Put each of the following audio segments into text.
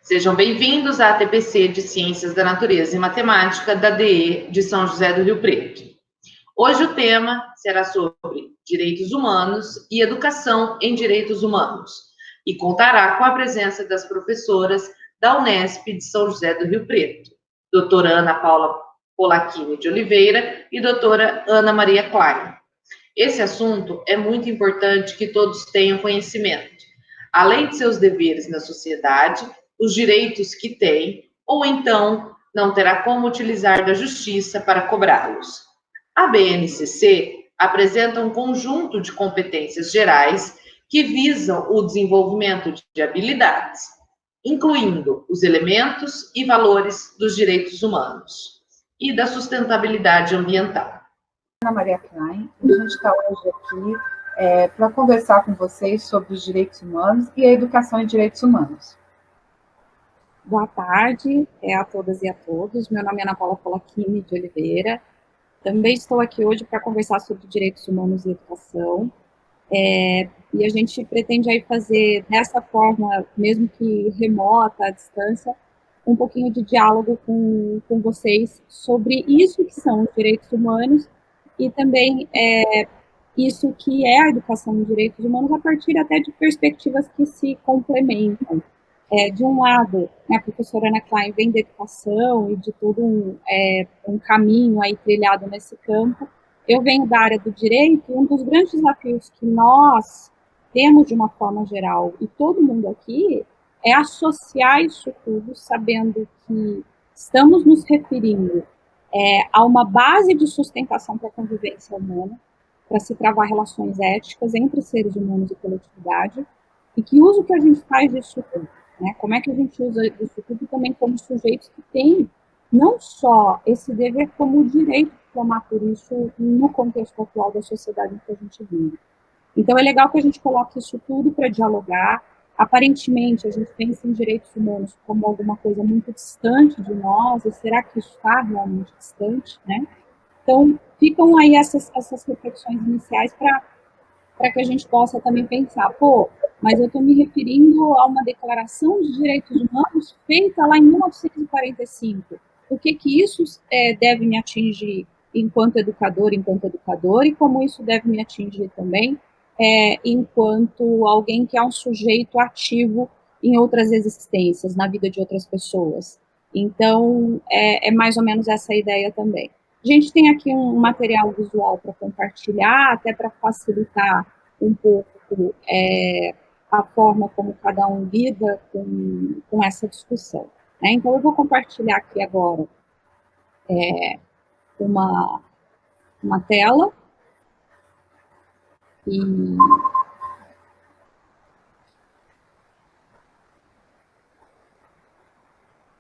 Sejam bem-vindos à TPC de Ciências da Natureza e Matemática da DE de São José do Rio Preto. Hoje o tema será sobre direitos humanos e educação em direitos humanos e contará com a presença das professoras da Unesp de São José do Rio Preto, doutora Ana Paula Polacchini de Oliveira e doutora Ana Maria Klein. Esse assunto é muito importante que todos tenham conhecimento, além de seus deveres na sociedade, os direitos que tem, ou então não terá como utilizar da justiça para cobrá-los. A BNCC apresenta um conjunto de competências gerais que visam o desenvolvimento de habilidades, incluindo os elementos e valores dos direitos humanos e da sustentabilidade ambiental. Ana Maria Klein, a gente está hoje aqui para conversar com vocês sobre os direitos humanos e a educação em direitos humanos. Boa tarde a todas e a todos. Meu nome é Ana Paula Polacchini de Oliveira. Também estou aqui hoje para conversar sobre direitos humanos e educação. E a gente pretende aí fazer dessa forma, mesmo que remota, à distância, um pouquinho de diálogo com vocês sobre isso que são os direitos humanos e também isso que é a educação em direitos humanos a partir até de perspectivas que se complementam. De um lado, a professora Ana Klein vem da educação e de todo um caminho aí trilhado nesse campo. Eu venho da área do direito e um dos grandes desafios que nós temos de uma forma geral, e todo mundo aqui, é associar isso tudo sabendo que estamos nos referindo a uma base de sustentação para a convivência humana, para se travar relações éticas entre seres humanos e coletividade, e que uso que a gente faz disso tudo. Como é que a gente usa isso tudo também como sujeitos que têm não só esse dever, como o direito de clamar por isso no contexto atual da sociedade em que a gente vive. Então, é legal que a gente coloque isso tudo para dialogar. Aparentemente, a gente pensa em direitos humanos como alguma coisa muito distante de nós, e será que isso está realmente distante, Então, ficam aí essas reflexões iniciais para que a gente possa também pensar, mas eu estou me referindo a uma declaração de direitos humanos feita lá em 1945. O que isso deve me atingir enquanto educador, e como isso deve me atingir também enquanto alguém que é um sujeito ativo em outras existências, na vida de outras pessoas. Então, é mais ou menos essa a ideia também. A gente tem aqui um material visual para compartilhar, até para facilitar um pouco a forma como cada um lida com essa discussão. Então, eu vou compartilhar aqui agora uma tela. E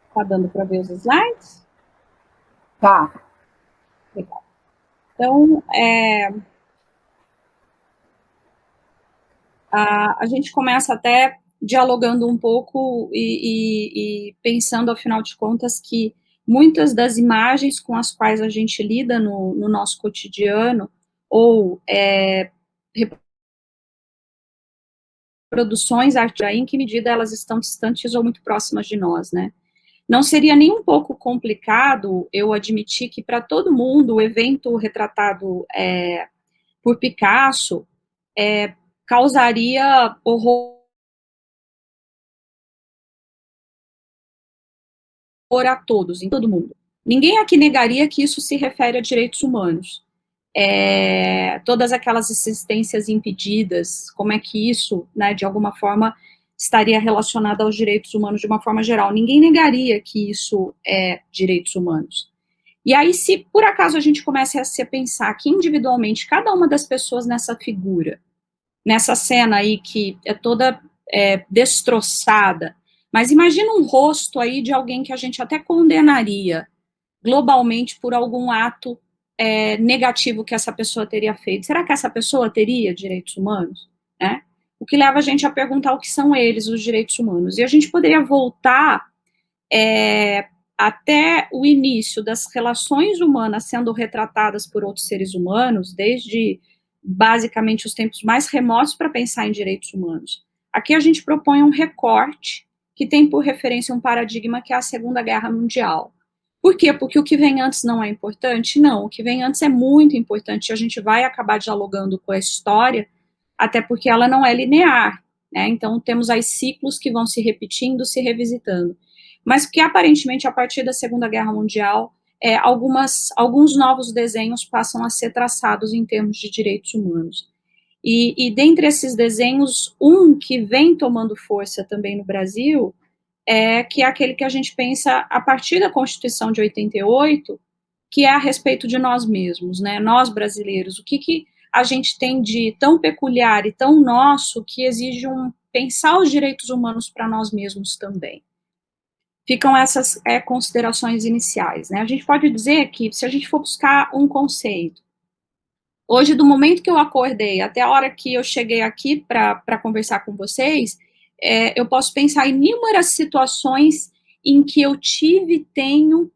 está dando para ver os slides? Tá. Legal. Então, a gente começa até dialogando um pouco e pensando, afinal de contas, que muitas das imagens com as quais a gente lida no nosso cotidiano, ou reproduções artísticas, em que medida elas estão distantes ou muito próximas de nós, Não seria nem um pouco complicado eu admitir que, para todo mundo, o evento retratado por Picasso causaria horror a todos, em todo mundo. Ninguém aqui negaria que isso se refere a direitos humanos. Todas aquelas existências impedidas, como é que isso, de alguma forma, estaria relacionado aos direitos humanos de uma forma geral. Ninguém negaria que isso é direitos humanos. E aí, se por acaso a gente começa a se pensar que individualmente, cada uma das pessoas nessa figura, nessa cena aí que é toda destroçada, mas imagina um rosto aí de alguém que a gente até condenaria globalmente por algum ato negativo que essa pessoa teria feito. Será que essa pessoa teria direitos humanos? O que leva a gente a perguntar o que são eles, os direitos humanos. E a gente poderia voltar até o início das relações humanas sendo retratadas por outros seres humanos, desde basicamente os tempos mais remotos para pensar em direitos humanos. Aqui a gente propõe um recorte que tem por referência um paradigma que é a Segunda Guerra Mundial. Por quê? Porque o que vem antes não é importante? Não, o que vem antes é muito importante, a gente vai acabar dialogando com a história, até porque ela não é linear, né? Então, temos aí ciclos que vão se repetindo, se revisitando. Mas que, aparentemente, a partir da Segunda Guerra Mundial, alguns novos desenhos passam a ser traçados em termos de direitos humanos. E dentre esses desenhos, um que vem tomando força também no Brasil, que é aquele que a gente pensa a partir da Constituição de 88, que é a respeito de nós mesmos, né? Nós brasileiros, o que a gente tem de tão peculiar e tão nosso que exige pensar os direitos humanos para nós mesmos também. Ficam essas considerações iniciais, né? A gente pode dizer que, se a gente for buscar um conceito, hoje, do momento que eu acordei até a hora que eu cheguei aqui para conversar com vocês, eu posso pensar em inúmeras situações em que eu tenho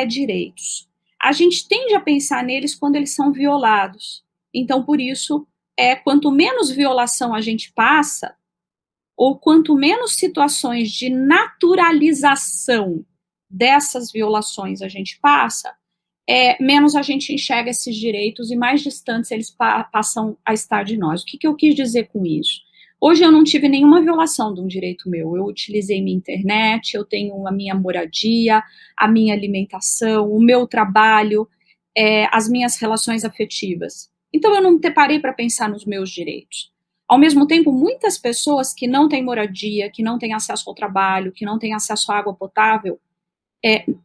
direitos. A gente tende a pensar neles quando eles são violados. Então, por isso, quanto menos violação a gente passa, ou quanto menos situações de naturalização dessas violações a gente passa, menos a gente enxerga esses direitos e mais distantes eles passam a estar de nós. O que eu quis dizer com isso? Hoje eu não tive nenhuma violação de um direito meu. Eu utilizei minha internet, eu tenho a minha moradia, a minha alimentação, o meu trabalho, as minhas relações afetivas. Então eu não parei para pensar nos meus direitos. Ao mesmo tempo, muitas pessoas que não têm moradia, que não têm acesso ao trabalho, que não têm acesso à água potável,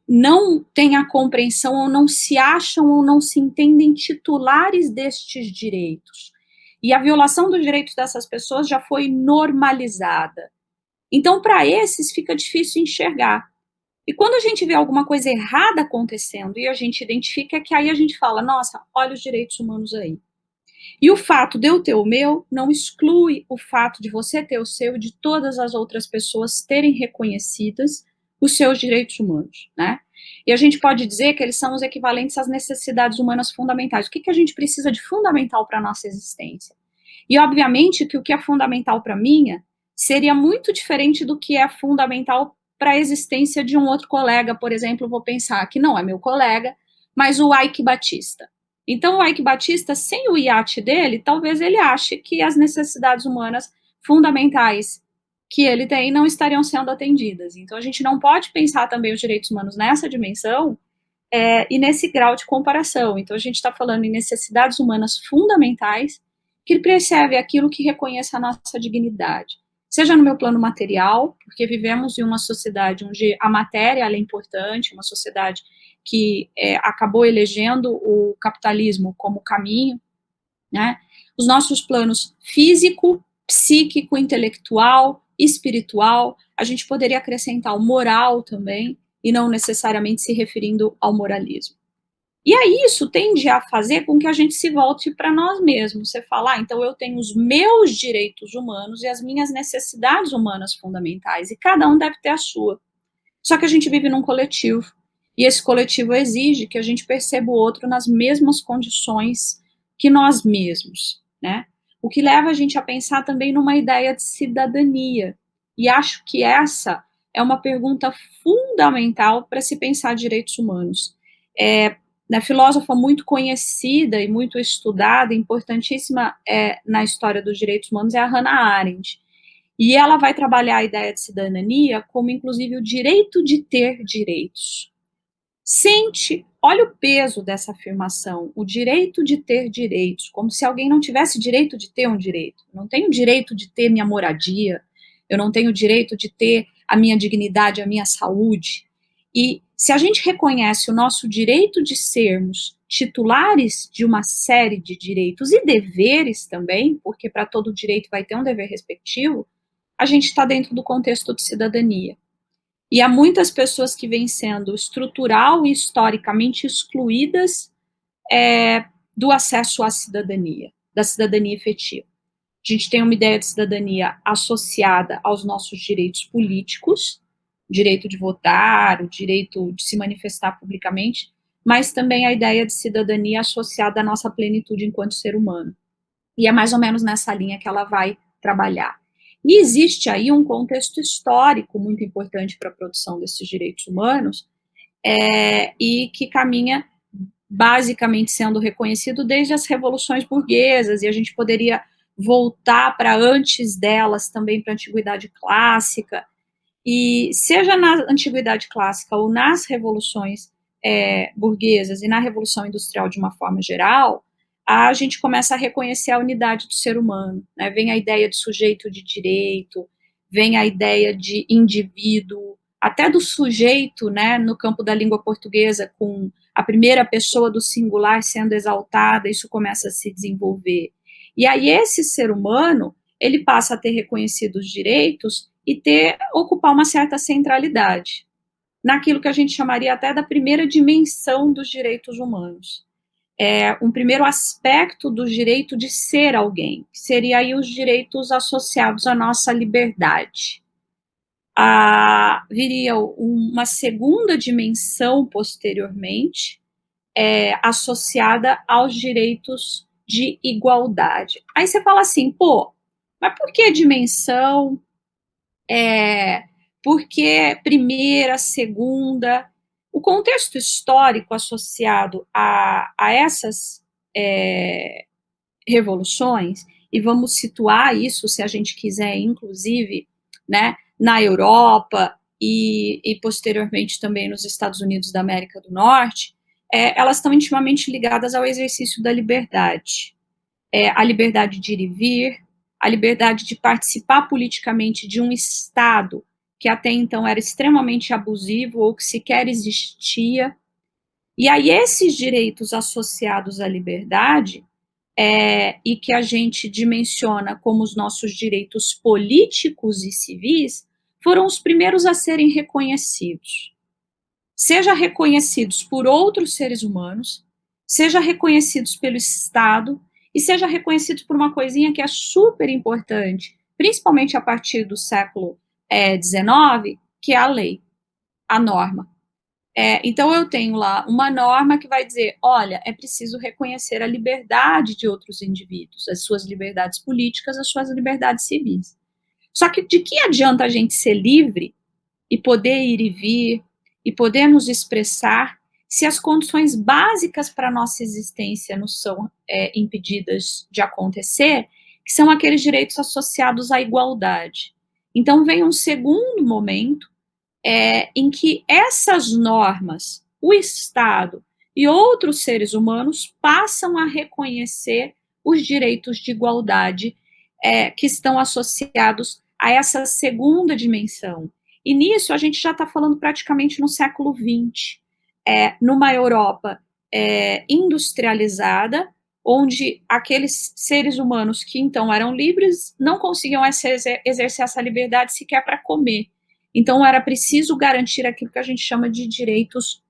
não têm a compreensão ou não se acham ou não se entendem titulares destes direitos. E a violação dos direitos dessas pessoas já foi normalizada. Então, para esses, fica difícil enxergar. E quando a gente vê alguma coisa errada acontecendo e a gente identifica, que aí a gente fala, nossa, olha os direitos humanos aí. E o fato de eu ter o meu não exclui o fato de você ter o seu e de todas as outras pessoas terem reconhecidas os seus direitos humanos, né? E a gente pode dizer que eles são os equivalentes às necessidades humanas fundamentais. O que a gente precisa de fundamental para a nossa existência? E, obviamente, que o que é fundamental para a minha seria muito diferente do que é fundamental para a existência de um outro colega. Por exemplo, vou pensar que não é meu colega, mas o Ike Batista. Então, o Ike Batista, sem o iate dele, talvez ele ache que as necessidades humanas fundamentais que ele tem não estariam sendo atendidas. Então, a gente não pode pensar também os direitos humanos nessa dimensão e nesse grau de comparação. Então, a gente está falando em necessidades humanas fundamentais que percebe aquilo que reconhece a nossa dignidade. Seja no meu plano material, porque vivemos em uma sociedade onde a matéria ela é importante, uma sociedade que acabou elegendo o capitalismo como caminho, né? Os nossos planos físico, psíquico, intelectual, espiritual, a gente poderia acrescentar o moral também, e não necessariamente se referindo ao moralismo. E aí isso tende a fazer com que a gente se volte para nós mesmos. Você fala, então eu tenho os meus direitos humanos e as minhas necessidades humanas fundamentais, e cada um deve ter a sua. Só que a gente vive num coletivo, e esse coletivo exige que a gente perceba o outro nas mesmas condições que nós mesmos, né? O que leva a gente a pensar também numa ideia de cidadania. E acho que essa é uma pergunta fundamental para se pensar direitos humanos. Uma filósofa muito conhecida e muito estudada, importantíssima na história dos direitos humanos, é a Hannah Arendt. E ela vai trabalhar a ideia de cidadania como, inclusive, o direito de ter direitos. Olha o peso dessa afirmação, o direito de ter direitos, como se alguém não tivesse direito de ter um direito. Eu não tenho direito de ter minha moradia, eu não tenho direito de ter a minha dignidade, a minha saúde. E se a gente reconhece o nosso direito de sermos titulares de uma série de direitos e deveres também, porque para todo direito vai ter um dever respectivo, a gente está dentro do contexto de cidadania. E há muitas pessoas que vêm sendo estrutural e historicamente excluídas do acesso à cidadania, da cidadania efetiva. A gente tem uma ideia de cidadania associada aos nossos direitos políticos, o direito de votar, o direito de se manifestar publicamente, mas também a ideia de cidadania associada à nossa plenitude enquanto ser humano. E é mais ou menos nessa linha que ela vai trabalhar. E existe aí um contexto histórico muito importante para a produção desses direitos humanos, e que caminha basicamente sendo reconhecido desde as revoluções burguesas, e a gente poderia voltar para antes delas também, para a Antiguidade Clássica, e seja na Antiguidade Clássica ou nas revoluções burguesas e na Revolução Industrial de uma forma geral, a gente começa a reconhecer a unidade do ser humano, né? Vem a ideia de sujeito de direito, vem a ideia de indivíduo, até do sujeito, né, no campo da língua portuguesa, com a primeira pessoa do singular sendo exaltada, isso começa a se desenvolver. E aí esse ser humano, ele passa a ter reconhecidos direitos e ocupar uma certa centralidade naquilo que a gente chamaria até da primeira dimensão dos direitos humanos. Um primeiro aspecto do direito de ser alguém, que seria aí os direitos associados à nossa liberdade. Viria uma segunda dimensão posteriormente, associada aos direitos de igualdade. Aí você fala assim, pô, mas por que dimensão? Por que primeira, segunda? O contexto histórico associado a essas revoluções, e vamos situar isso, se a gente quiser, inclusive, né, na Europa e posteriormente também nos Estados Unidos da América do Norte, elas estão intimamente ligadas ao exercício da liberdade. A liberdade de ir e vir, a liberdade de participar politicamente de um Estado que até então era extremamente abusivo ou que sequer existia. E aí esses direitos associados à liberdade, e que a gente dimensiona como os nossos direitos políticos e civis, foram os primeiros a serem reconhecidos. Seja reconhecidos por outros seres humanos, seja reconhecidos pelo Estado, e seja reconhecidos por uma coisinha que é super importante, principalmente a partir do século XIX, que é a lei, a norma. Então, eu tenho lá uma norma que vai dizer, olha, é preciso reconhecer a liberdade de outros indivíduos, as suas liberdades políticas, as suas liberdades civis. Só que de que adianta a gente ser livre e poder ir e vir, e poder nos expressar, se as condições básicas para a nossa existência nos são impedidas de acontecer, que são aqueles direitos associados à igualdade. Então, vem um segundo momento em que essas normas, o Estado e outros seres humanos passam a reconhecer os direitos de igualdade que estão associados a essa segunda dimensão. E nisso a gente já está falando praticamente no século XX, numa Europa industrializada, onde aqueles seres humanos que então eram livres não conseguiam exercer essa liberdade sequer para comer. Então era preciso garantir aquilo que a gente chama de direitos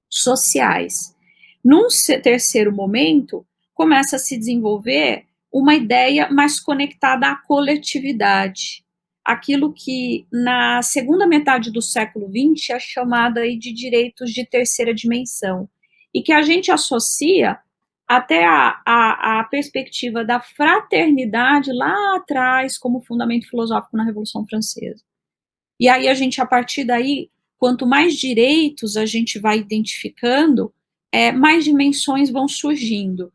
sociais. Num terceiro momento, começa a se desenvolver uma ideia mais conectada à coletividade, aquilo que na segunda metade do século XX é chamada aí de direitos de terceira dimensão, e que a gente associa até a perspectiva da fraternidade lá atrás como fundamento filosófico na Revolução Francesa. E aí a gente, a partir daí, quanto mais direitos a gente vai identificando, mais dimensões vão surgindo.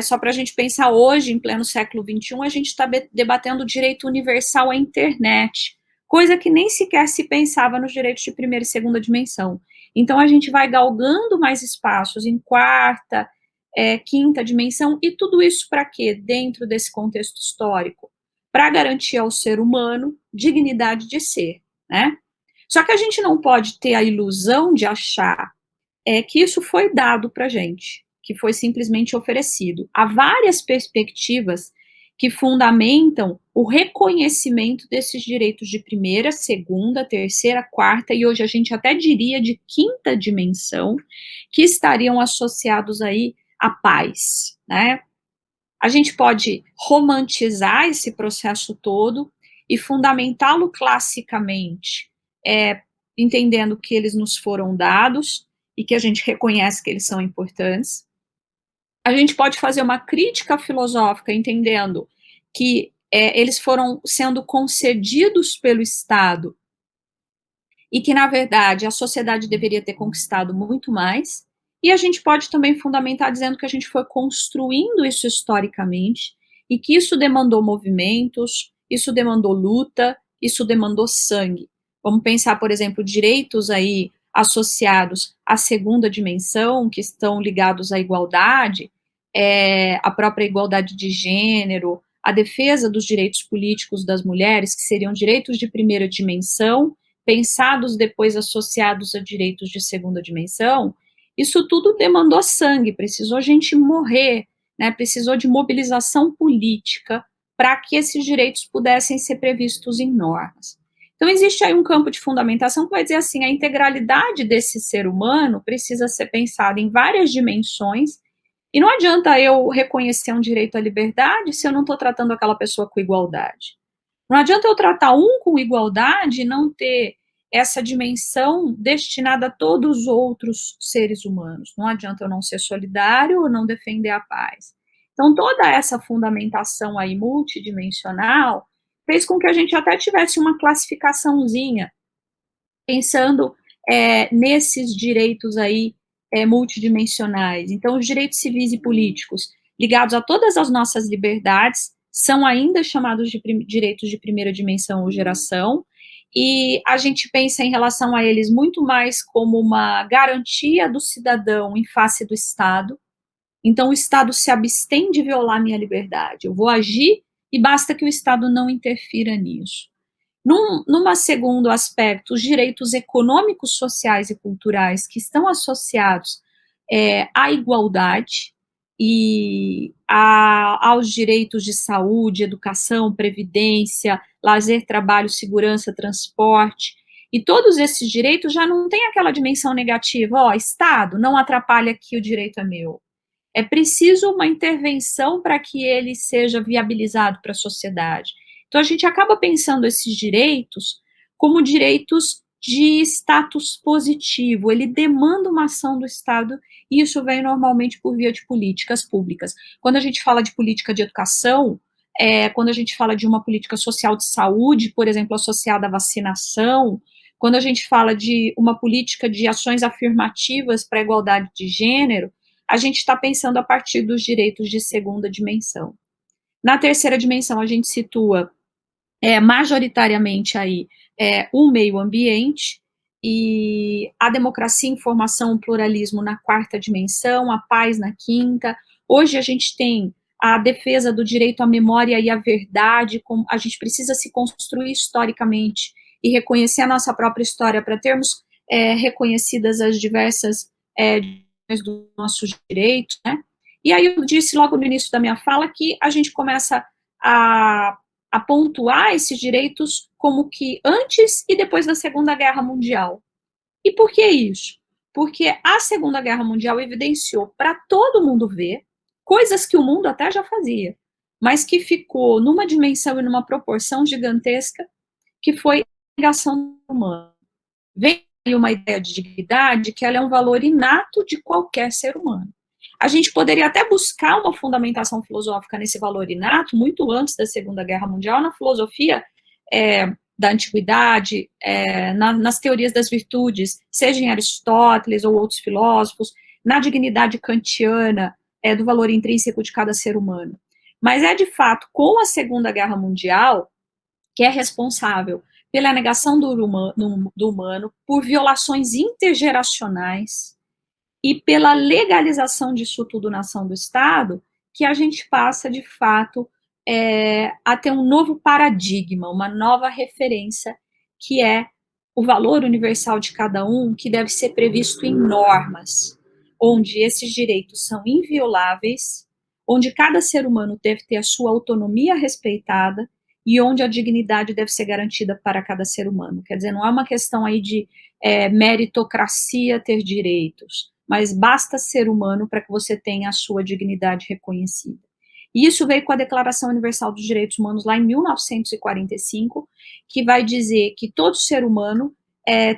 Só para a gente pensar hoje, em pleno século XXI, a gente está debatendo o direito universal à internet, coisa que nem sequer se pensava nos direitos de primeira e segunda dimensão. Então, a gente vai galgando mais espaços em quarta, quinta dimensão, e tudo isso para quê? Dentro desse contexto histórico, para garantir ao ser humano dignidade de ser, né? Só que a gente não pode ter a ilusão de achar que isso foi dado para a gente, que foi simplesmente oferecido. Há várias perspectivas que fundamentam o reconhecimento desses direitos de primeira, segunda, terceira, quarta, e hoje a gente até diria de quinta dimensão, que estariam associados aí à paz, né? A gente pode romantizar esse processo todo e fundamentá-lo classicamente, entendendo que eles nos foram dados e que a gente reconhece que eles são importantes. A gente pode fazer uma crítica filosófica entendendo que eles foram sendo concedidos pelo Estado e que, na verdade, a sociedade deveria ter conquistado muito mais. E a gente pode também fundamentar dizendo que a gente foi construindo isso historicamente e que isso demandou movimentos, isso demandou luta, isso demandou sangue. Vamos pensar, por exemplo, direitos aí associados à segunda dimensão, que estão ligados à igualdade, a própria igualdade de gênero, a defesa dos direitos políticos das mulheres, que seriam direitos de primeira dimensão, pensados depois associados a direitos de segunda dimensão. Isso tudo demandou sangue, precisou gente morrer, né, precisou de mobilização política para que esses direitos pudessem ser previstos em normas. Então, existe aí um campo de fundamentação que vai dizer assim, a integralidade desse ser humano precisa ser pensada em várias dimensões, e não adianta eu reconhecer um direito à liberdade se eu não estou tratando aquela pessoa com igualdade. Não adianta eu tratar um com igualdade e não ter essa dimensão destinada a todos os outros seres humanos. Não adianta eu não ser solidário ou não defender a paz. Então, toda essa fundamentação aí multidimensional fez com que a gente até tivesse uma classificaçãozinha, pensando nesses direitos aí multidimensionais. Então, os direitos civis e políticos ligados a todas as nossas liberdades são ainda chamados de direitos de primeira dimensão ou geração, e a gente pensa em relação a eles muito mais como uma garantia do cidadão em face do Estado. Então, o Estado se abstém de violar minha liberdade. Eu vou agir e basta que o Estado não interfira nisso. Numa segundo aspecto, os direitos econômicos, sociais e culturais que estão associados à igualdade e aos direitos de saúde, educação, previdência, lazer, trabalho, segurança, transporte, e todos esses direitos já não tem aquela dimensão negativa, Estado, não atrapalha aqui, o direito é meu. É preciso uma intervenção para que ele seja viabilizado para a sociedade. Então, a gente acaba pensando esses direitos como direitos de status positivo, ele demanda uma ação do Estado, e isso vem normalmente por via de políticas públicas. Quando a gente fala de política de educação, quando a gente fala de uma política social de saúde, por exemplo, associada à vacinação, quando a gente fala de uma política de ações afirmativas para a igualdade de gênero, a gente está pensando a partir dos direitos de segunda dimensão. Na terceira dimensão, a gente situa majoritariamente aí o meio ambiente, e a democracia, informação, o pluralismo na quarta dimensão, a paz na quinta. Hoje a gente tem a defesa do direito à memória e à verdade, como a gente precisa se construir historicamente e reconhecer a nossa própria história para termos reconhecidas as diversas dos nossos direitos, né? E aí eu disse logo no início da minha fala que a gente começa a pontuar esses direitos como que antes e depois da Segunda Guerra Mundial. E por que isso? Porque a Segunda Guerra Mundial evidenciou para todo mundo ver coisas que o mundo até já fazia, mas que ficou numa dimensão e numa proporção gigantesca, que foi a negação humana. Vem aí uma ideia de dignidade que ela é um valor inato de qualquer ser humano. A gente poderia até buscar uma fundamentação filosófica nesse valor inato, muito antes da Segunda Guerra Mundial, na filosofia da antiguidade, nas teorias das virtudes, seja em Aristóteles ou outros filósofos, na dignidade kantiana, do valor intrínseco de cada ser humano. Mas de fato, com a Segunda Guerra Mundial, que é responsável pela negação do humano, por violações intergeracionais, e pela legalização disso tudo na ação do Estado, que a gente passa, de fato, a ter um novo paradigma, uma nova referência, que é o valor universal de cada um, que deve ser previsto em normas, onde esses direitos são invioláveis, onde cada ser humano deve ter a sua autonomia respeitada, e onde a dignidade deve ser garantida para cada ser humano. Quer dizer, não é uma questão aí de meritocracia ter direitos, mas basta ser humano para que você tenha a sua dignidade reconhecida. E isso veio com a Declaração Universal dos Direitos Humanos, lá em 1945, que vai dizer que todo ser humano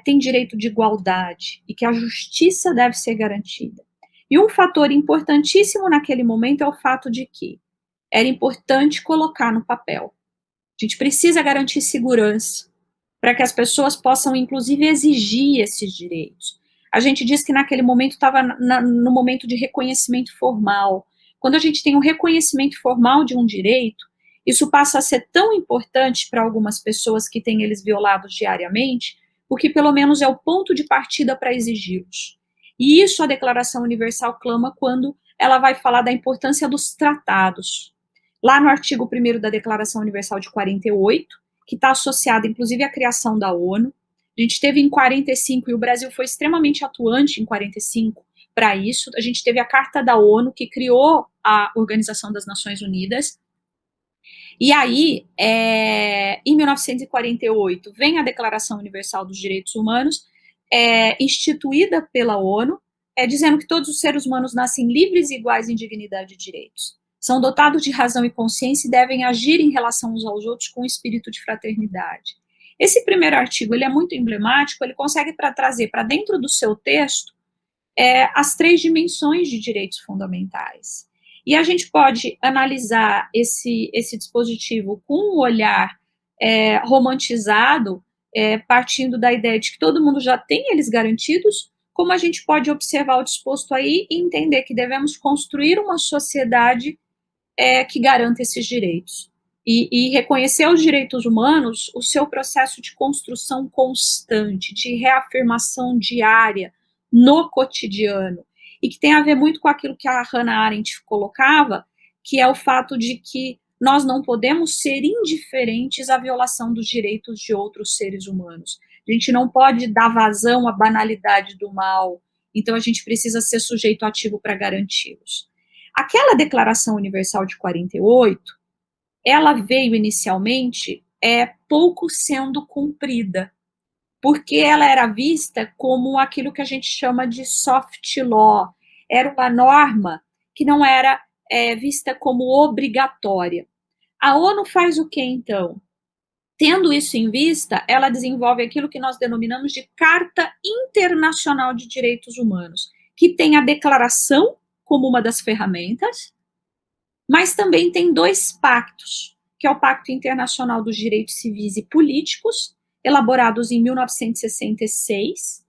tem direito de igualdade e que a justiça deve ser garantida. E um fator importantíssimo naquele momento é o fato de que era importante colocar no papel A gente precisa garantir segurança para que as pessoas possam, inclusive, exigir esses direitos. A gente diz que naquele momento estava no momento de reconhecimento formal. Quando a gente tem um reconhecimento formal de um direito, isso passa a ser tão importante para algumas pessoas que têm eles violados diariamente, porque pelo menos é o ponto de partida para exigi-los. E isso a Declaração Universal clama quando ela vai falar da importância dos tratados. Lá no artigo 1º da Declaração Universal de 48, que está associado, inclusive, à criação da ONU. A gente teve em 45, e o Brasil foi extremamente atuante em 45 para isso. A gente teve a Carta da ONU, que criou a Organização das Nações Unidas. E aí, em 1948, vem a Declaração Universal dos Direitos Humanos, instituída pela ONU, dizendo que todos os seres humanos nascem livres e iguais em dignidade e direitos. São dotados de razão e consciência e devem agir em relação uns aos outros com espírito de fraternidade. Esse primeiro artigo ele é muito emblemático, ele consegue trazer para dentro do seu texto as 3 dimensões de direitos fundamentais. E a gente pode analisar esse dispositivo com um olhar romantizado, partindo da ideia de que todo mundo já tem eles garantidos, como a gente pode observar o disposto aí e entender que devemos construir uma sociedade que garanta esses direitos. E reconhecer os direitos humanos, o seu processo de construção constante, de reafirmação diária, no cotidiano, e que tem a ver muito com aquilo que a Hannah Arendt colocava, que é o fato de que nós não podemos ser indiferentes à violação dos direitos de outros seres humanos. A gente não pode dar vazão à banalidade do mal, então a gente precisa ser sujeito ativo para garanti-los. Aquela Declaração Universal de 48, ela veio inicialmente pouco sendo cumprida, porque ela era vista como aquilo que a gente chama de soft law, era uma norma que não era vista como obrigatória. A ONU faz o que, então? Tendo isso em vista, ela desenvolve aquilo que nós denominamos de Carta Internacional de Direitos Humanos, que tem a declaração como uma das ferramentas, mas também tem 2 pactos, que é o Pacto Internacional dos Direitos Civis e Políticos, elaborados em 1966,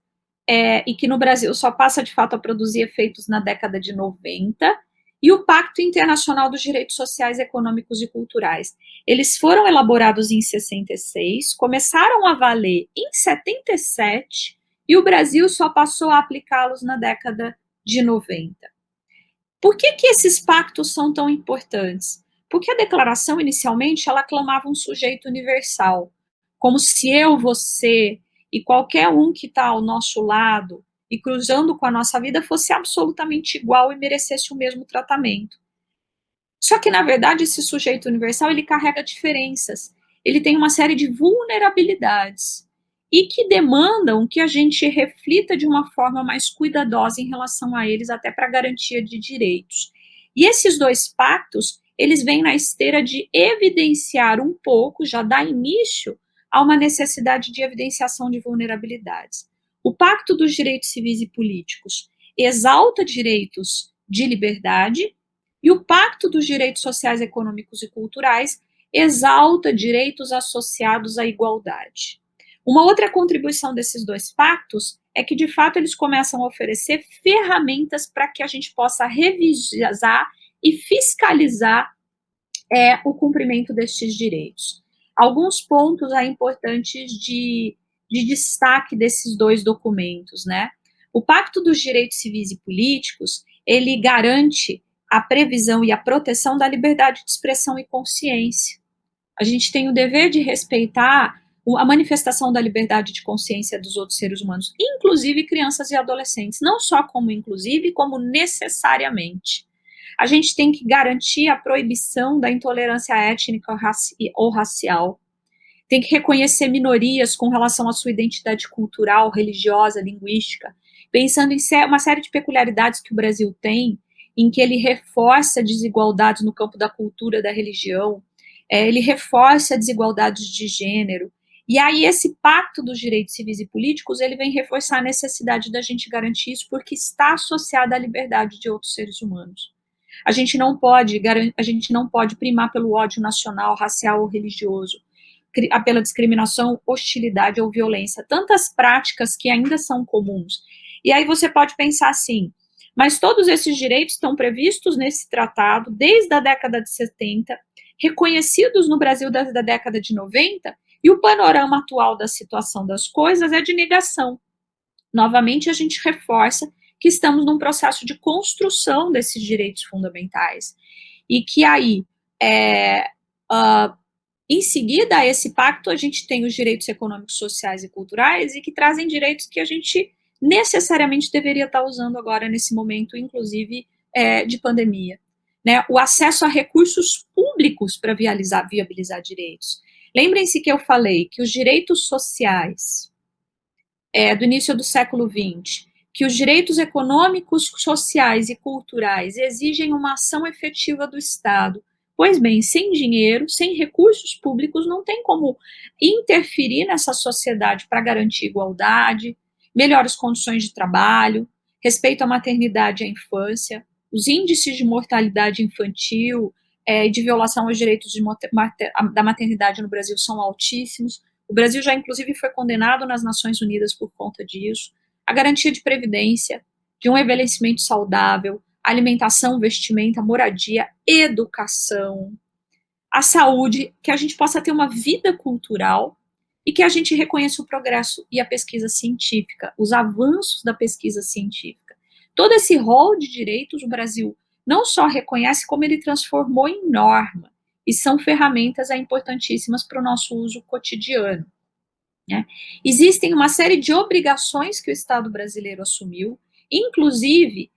e que no Brasil só passa de fato a produzir efeitos na década de 90, e o Pacto Internacional dos Direitos Sociais, Econômicos e Culturais. Eles foram elaborados em 66, começaram a valer em 77, e o Brasil só passou a aplicá-los na década de 90. Por que esses pactos são tão importantes? Porque a declaração, inicialmente, ela clamava um sujeito universal, como se eu, você e qualquer um que está ao nosso lado e cruzando com a nossa vida fosse absolutamente igual e merecesse o mesmo tratamento. Só que, na verdade, esse sujeito universal, ele carrega diferenças, ele tem uma série de vulnerabilidades e que demandam que a gente reflita de uma forma mais cuidadosa em relação a eles, até para garantia de direitos. E esses 2 pactos, eles vêm na esteira de evidenciar um pouco, já dar início a uma necessidade de evidenciação de vulnerabilidades. O Pacto dos Direitos Civis e Políticos exalta direitos de liberdade e o Pacto dos Direitos Sociais, Econômicos e Culturais exalta direitos associados à igualdade. Uma outra contribuição desses 2 pactos é que, de fato, eles começam a oferecer ferramentas para que a gente possa revisar e fiscalizar o cumprimento destes direitos. Alguns pontos importantes de destaque desses 2 documentos, né? O Pacto dos Direitos Civis e Políticos, ele garante a previsão e a proteção da liberdade de expressão e consciência. A gente tem o dever de respeitar a manifestação da liberdade de consciência dos outros seres humanos, inclusive crianças e adolescentes, não só como inclusive, como necessariamente. A gente tem que garantir a proibição da intolerância étnica ou racial. Tem que reconhecer minorias com relação à sua identidade cultural, religiosa, linguística, pensando em uma série de peculiaridades que o Brasil tem, em que ele reforça desigualdades no campo da cultura, da religião, ele reforça desigualdades de gênero. E aí esse Pacto dos Direitos Civis e Políticos, ele vem reforçar a necessidade da gente garantir isso, porque está associado à liberdade de outros seres humanos. A gente não pode primar pelo ódio nacional, racial ou religioso, pela discriminação, hostilidade ou violência. Tantas práticas que ainda são comuns. E aí você pode pensar assim, mas todos esses direitos estão previstos nesse tratado desde a década de 70, reconhecidos no Brasil desde a década de 90, e o panorama atual da situação das coisas é de negação. Novamente, a gente reforça que estamos num processo de construção desses direitos fundamentais, e que aí, em seguida a esse pacto, a gente tem os direitos econômicos, sociais e culturais, e que trazem direitos que a gente necessariamente deveria estar usando agora nesse momento, inclusive de pandemia. Né? O acesso a recursos públicos para viabilizar direitos. Lembrem-se que eu falei que os direitos sociais do início do século XX, que os direitos econômicos, sociais e culturais exigem uma ação efetiva do Estado. Pois bem, sem dinheiro, sem recursos públicos, não tem como interferir nessa sociedade para garantir igualdade, melhores condições de trabalho, respeito à maternidade e à infância. Os índices de mortalidade infantil e de violação aos direitos da maternidade no Brasil são altíssimos. O Brasil já, inclusive, foi condenado nas Nações Unidas por conta disso. A garantia de previdência, de um envelhecimento saudável, alimentação, vestimenta, moradia, educação, a saúde, que a gente possa ter uma vida cultural e que a gente reconheça o progresso e a pesquisa científica, os avanços da pesquisa científica. Todo esse rol de direitos o Brasil não só reconhece, como ele transformou em norma, e são ferramentas importantíssimas para o nosso uso cotidiano. Né? Existem uma série de obrigações que o Estado brasileiro assumiu, inclusive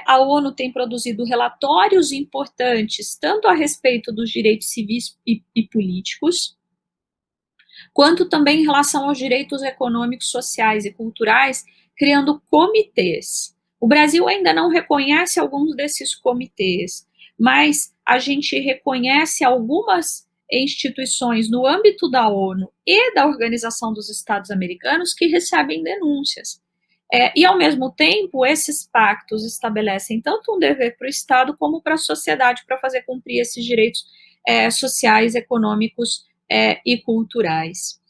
a ONU tem produzido relatórios importantes, tanto a respeito dos direitos civis e políticos, quanto também em relação aos direitos econômicos, sociais e culturais, criando comitês. O Brasil ainda não reconhece alguns desses comitês, mas a gente reconhece algumas instituições no âmbito da ONU e da Organização dos Estados Americanos que recebem denúncias. E, ao mesmo tempo, esses pactos estabelecem tanto um dever para o Estado como para a sociedade para fazer cumprir esses direitos sociais, econômicos e culturais.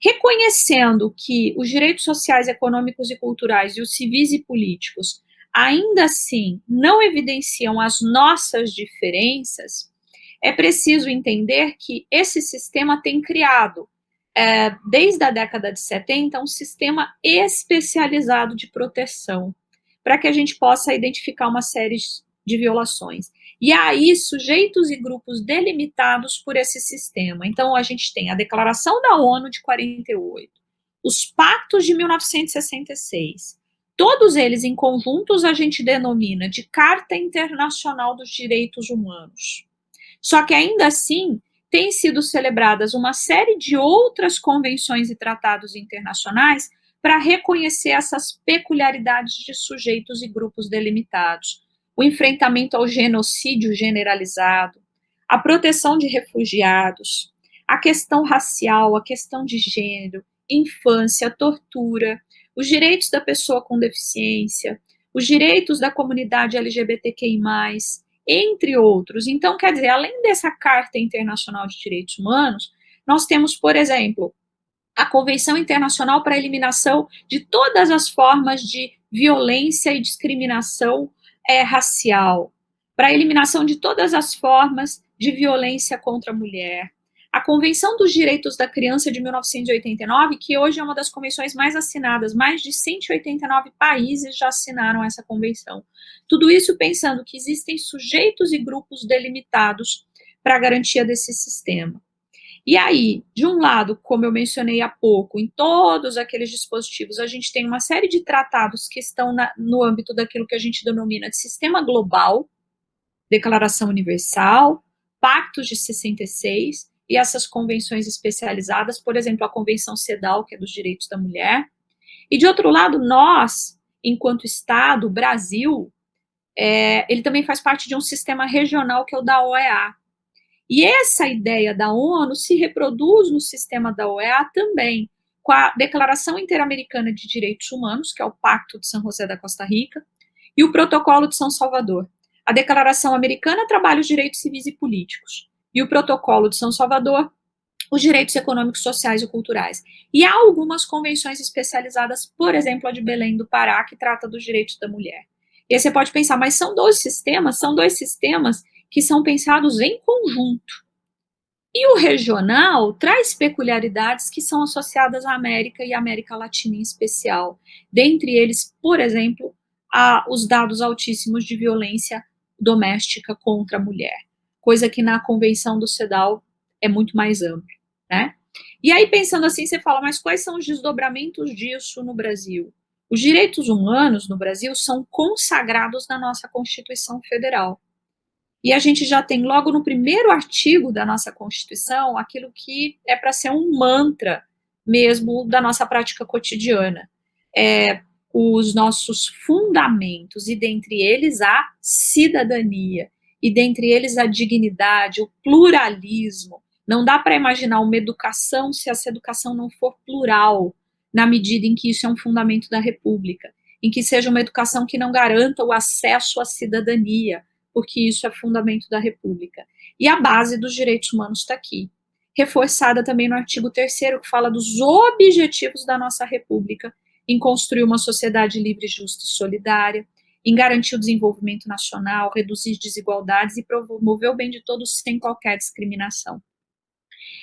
Reconhecendo que os direitos sociais, econômicos e culturais e os civis e políticos ainda assim não evidenciam as nossas diferenças, é preciso entender que esse sistema tem criado, desde a década de 70, um sistema especializado de proteção, para que a gente possa identificar uma série de violações. E aí, sujeitos e grupos delimitados por esse sistema. Então, a gente tem a Declaração da ONU de 48, os pactos de 1966, todos eles em conjuntos a gente denomina de Carta Internacional dos Direitos Humanos. Só que ainda assim, têm sido celebradas uma série de outras convenções e tratados internacionais para reconhecer essas peculiaridades de sujeitos e grupos delimitados. O enfrentamento ao genocídio generalizado, a proteção de refugiados, a questão racial, a questão de gênero, infância, tortura, os direitos da pessoa com deficiência, os direitos da comunidade LGBTQI+, entre outros. Então, quer dizer, além dessa Carta Internacional de Direitos Humanos, nós temos, por exemplo, a Convenção Internacional para a Eliminação de todas as formas de violência e discriminação racial, para a eliminação de todas as formas de violência contra a mulher. A Convenção dos Direitos da Criança de 1989, que hoje é uma das convenções mais assinadas, mais de 189 países já assinaram essa convenção. Tudo isso pensando que existem sujeitos e grupos delimitados para a garantia desse sistema. E aí, de um lado, como eu mencionei há pouco, em todos aqueles dispositivos, a gente tem uma série de tratados que estão no âmbito daquilo que a gente denomina de sistema global, Declaração Universal, Pactos de 66, e essas convenções especializadas, por exemplo, a Convenção CEDAW, que é dos direitos da mulher. E, de outro lado, nós, enquanto Estado, o Brasil, ele também faz parte de um sistema regional que é o da OEA. E essa ideia da ONU se reproduz no sistema da OEA também, com a Declaração Interamericana de Direitos Humanos, que é o Pacto de San José da Costa Rica, e o Protocolo de São Salvador. A Declaração Americana trabalha os direitos civis e políticos. E o Protocolo de São Salvador, os direitos econômicos, sociais e culturais. E há algumas convenções especializadas, por exemplo, a de Belém do Pará, que trata dos direitos da mulher. E aí você pode pensar, mas são dois sistemas que são pensados em conjunto. E o regional traz peculiaridades que são associadas à América e à América Latina em especial. Dentre eles, por exemplo, os dados altíssimos de violência doméstica contra a mulher, coisa que na Convenção do CEDAW é muito mais ampla, né? E aí, pensando assim, você fala, mas quais são os desdobramentos disso no Brasil? Os direitos humanos no Brasil são consagrados na nossa Constituição Federal. E a gente já tem logo no primeiro artigo da nossa Constituição aquilo que é para ser um mantra mesmo da nossa prática cotidiana. Os nossos fundamentos, e dentre eles a cidadania, e dentre eles a dignidade, o pluralismo. Não dá para imaginar uma educação se essa educação não for plural, na medida em que isso é um fundamento da República, em que seja uma educação que não garanta o acesso à cidadania, porque isso é fundamento da República. E a base dos direitos humanos está aqui, reforçada também no artigo 3º, que fala dos objetivos da nossa República, em construir uma sociedade livre, justa e solidária, em garantir o desenvolvimento nacional, reduzir desigualdades e promover o bem de todos sem qualquer discriminação.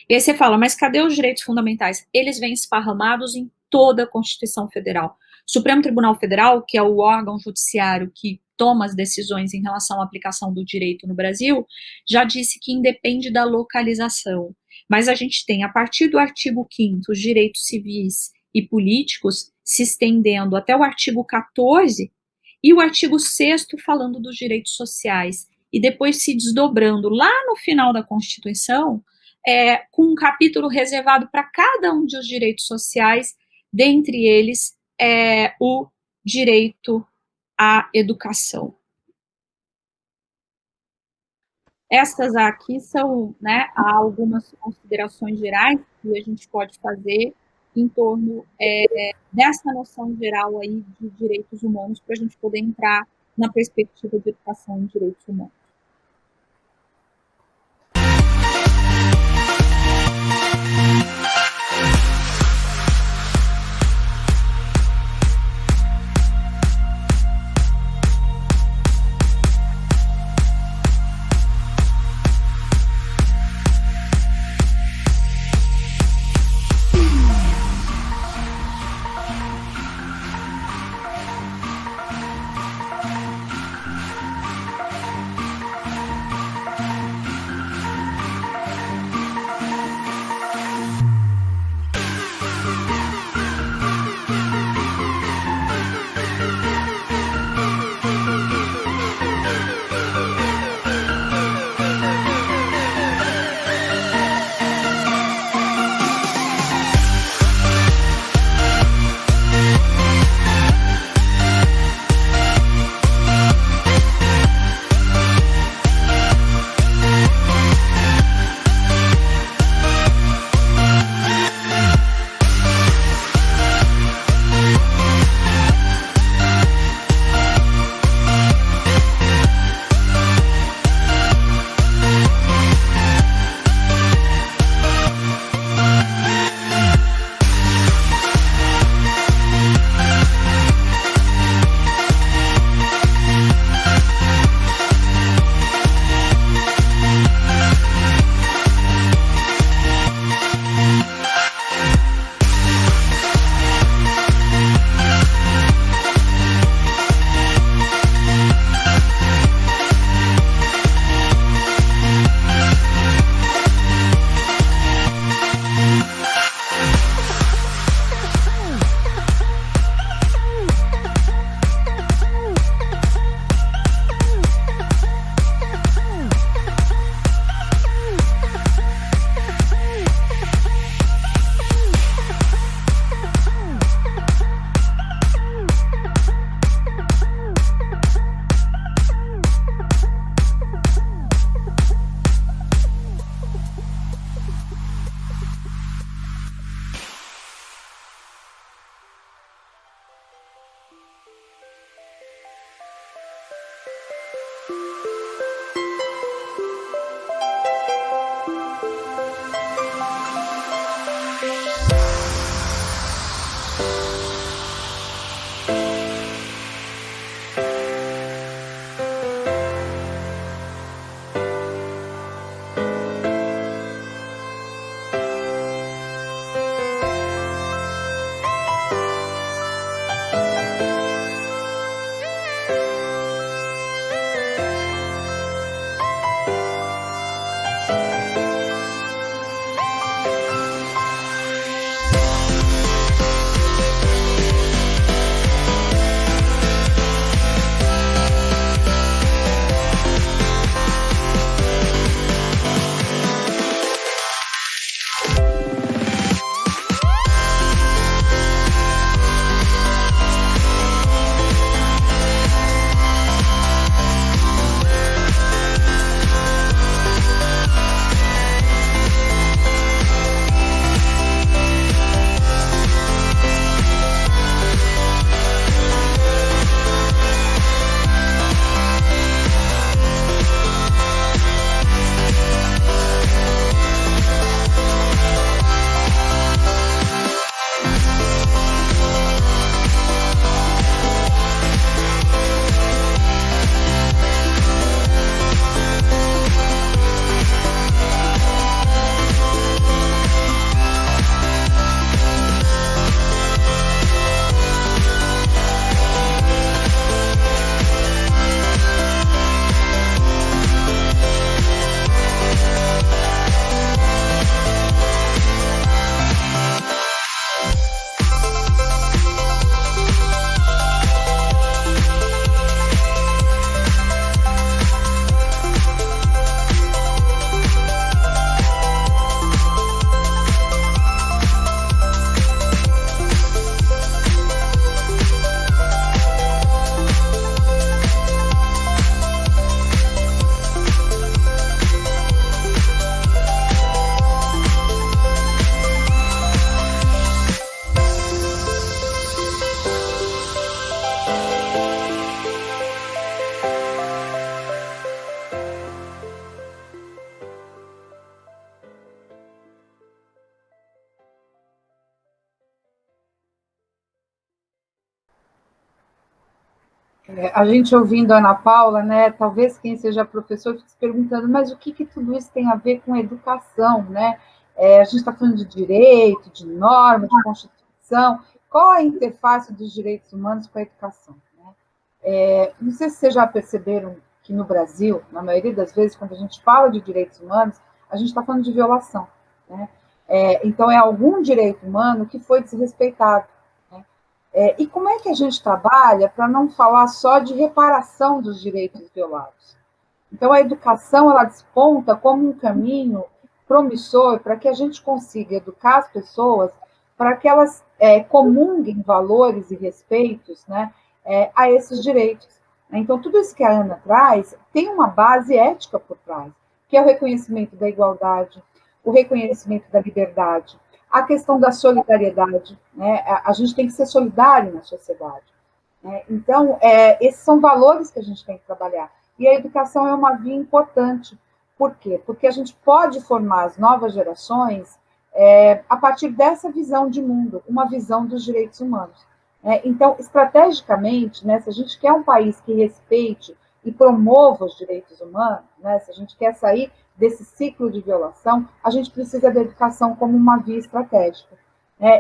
E aí você fala, mas cadê os direitos fundamentais? Eles vêm esparramados em toda a Constituição Federal. O Supremo Tribunal Federal, que é o órgão judiciário que toma as decisões em relação à aplicação do direito no Brasil, já disse que independe da localização. Mas a gente tem, a partir do artigo 5º, os direitos civis e políticos se estendendo até o artigo 14, e o artigo 6º falando dos direitos sociais, e depois se desdobrando lá no final da Constituição, com um capítulo reservado para cada um dos direitos sociais, dentre eles o direito à educação. Essas aqui são, né, algumas considerações gerais que a gente pode fazer em torno dessa noção geral aí de direitos humanos, para a gente poder entrar na perspectiva de educação em direitos humanos. A gente ouvindo a Ana Paula, né, talvez quem seja professor fique se perguntando, mas o que tudo isso tem a ver com educação, né? A gente está falando de direito, de norma, de Constituição, qual a interface dos direitos humanos com a educação? Né? Não sei se vocês já perceberam que no Brasil, na maioria das vezes, quando a gente fala de direitos humanos, a gente está falando de violação, né? Então, é algum direito humano que foi desrespeitado. E como é que a gente trabalha para não falar só de reparação dos direitos violados? Então, a educação, ela desponta como um caminho promissor para que a gente consiga educar as pessoas para que elas comunguem valores e respeitos, né, a esses direitos. Então, tudo isso que a Ana traz tem uma base ética por trás, que é o reconhecimento da igualdade, o reconhecimento da liberdade, a questão da solidariedade, né? A gente tem que ser solidário na sociedade, né? Então, esses são valores que a gente tem que trabalhar. E a educação é uma via importante. Por quê? Porque a gente pode formar as novas gerações a partir dessa visão de mundo, uma visão dos direitos humanos. Então, estrategicamente, né, se a gente quer um país que respeite e promova os direitos humanos, né, se a gente quer sair desse ciclo de violação, a gente precisa da educação como uma via estratégica.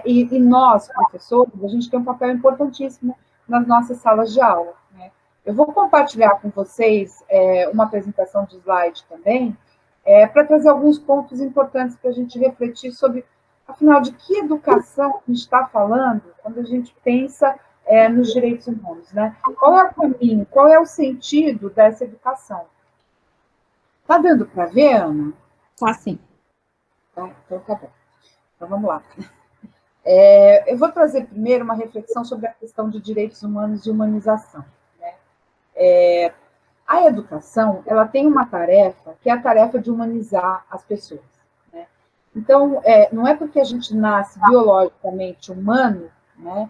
E nós, professores, a gente tem um papel importantíssimo nas nossas salas de aula. Né? Eu vou compartilhar com vocês uma apresentação de slide também, para trazer alguns pontos importantes para a gente refletir sobre, afinal, de que educação a gente está falando quando a gente pensa nos direitos humanos. Né? Qual é o caminho, qual é o sentido dessa educação? Tá dando para ver, Ana? Tá, sim. Tá, então tá bom. Então vamos lá. Eu vou trazer primeiro uma reflexão sobre a questão de direitos humanos e humanização. Né? A educação, ela tem uma tarefa, que é a tarefa de humanizar as pessoas. Né? Então, não é porque a gente nasce biologicamente humano, né,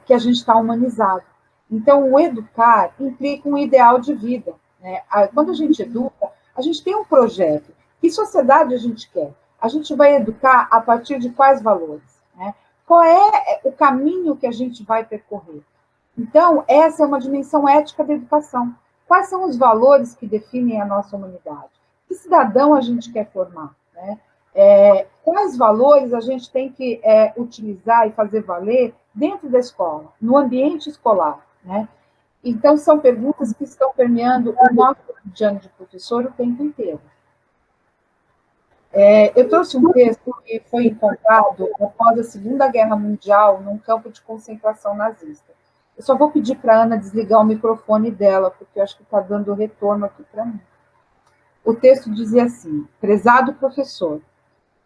que a gente está humanizado. Então, o educar implica um ideal de vida. Né? Quando a gente educa, a gente tem um projeto. Que sociedade a gente quer? A gente vai educar a partir de quais valores? Né? Qual é o caminho que a gente vai percorrer? Então, essa é uma dimensão ética da educação. Quais são os valores que definem a nossa humanidade? Que cidadão a gente quer formar? Né? Quais valores a gente tem que utilizar e fazer valer dentro da escola, no ambiente escolar? Né? Então, são perguntas que estão permeando o nosso cotidiano de professor o tempo inteiro. Eu trouxe um texto que foi encontrado após a Segunda Guerra Mundial num campo de concentração nazista. Eu só vou pedir para a Ana desligar o microfone dela, porque eu acho que está dando retorno aqui para mim. O texto dizia assim: prezado professor,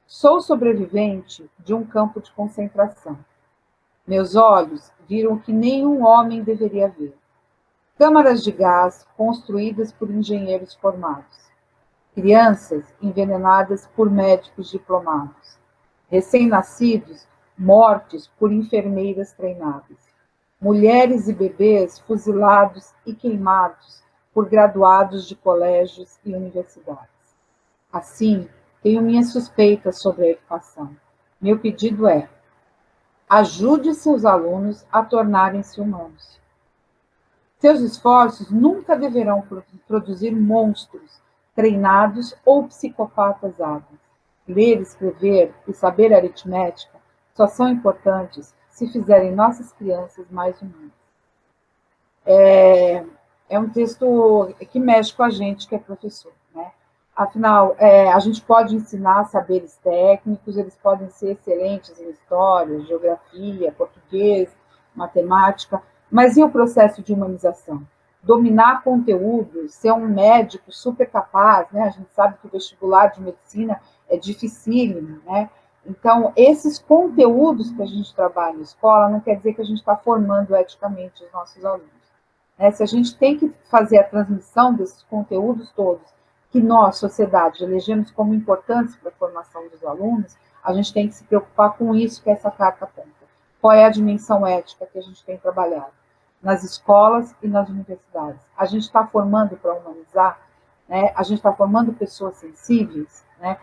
sou sobrevivente de um campo de concentração. Meus olhos viram o que nenhum homem deveria ver. Câmaras de gás construídas por engenheiros formados. Crianças envenenadas por médicos diplomados. Recém-nascidos mortos por enfermeiras treinadas. Mulheres e bebês fuzilados e queimados por graduados de colégios e universidades. Assim, tenho minhas suspeitas sobre a educação. Meu pedido é: ajude seus alunos a tornarem-se humanos. Seus esforços nunca deverão produzir monstros treinados ou psicopatas hábeis. Ler, escrever e saber aritmética só são importantes se fizerem nossas crianças mais humanas. É um texto que mexe com a gente, que é professor. Né? Afinal, a gente pode ensinar saberes técnicos, eles podem ser excelentes em história, geografia, português, matemática, mas e o processo de humanização? Dominar conteúdos, ser um médico super capaz, né? A gente sabe que o vestibular de medicina é dificílimo, né? Então, esses conteúdos que a gente trabalha na escola não quer dizer que a gente está formando eticamente os nossos alunos. Né? Se a gente tem que fazer a transmissão desses conteúdos todos, que nós, sociedade, elegemos como importantes para a formação dos alunos, a gente tem que se preocupar com isso que essa carta aponta. Qual é a dimensão ética que a gente tem trabalhado nas escolas e nas universidades? A gente está formando para humanizar? Né? A gente está formando pessoas sensíveis? Né?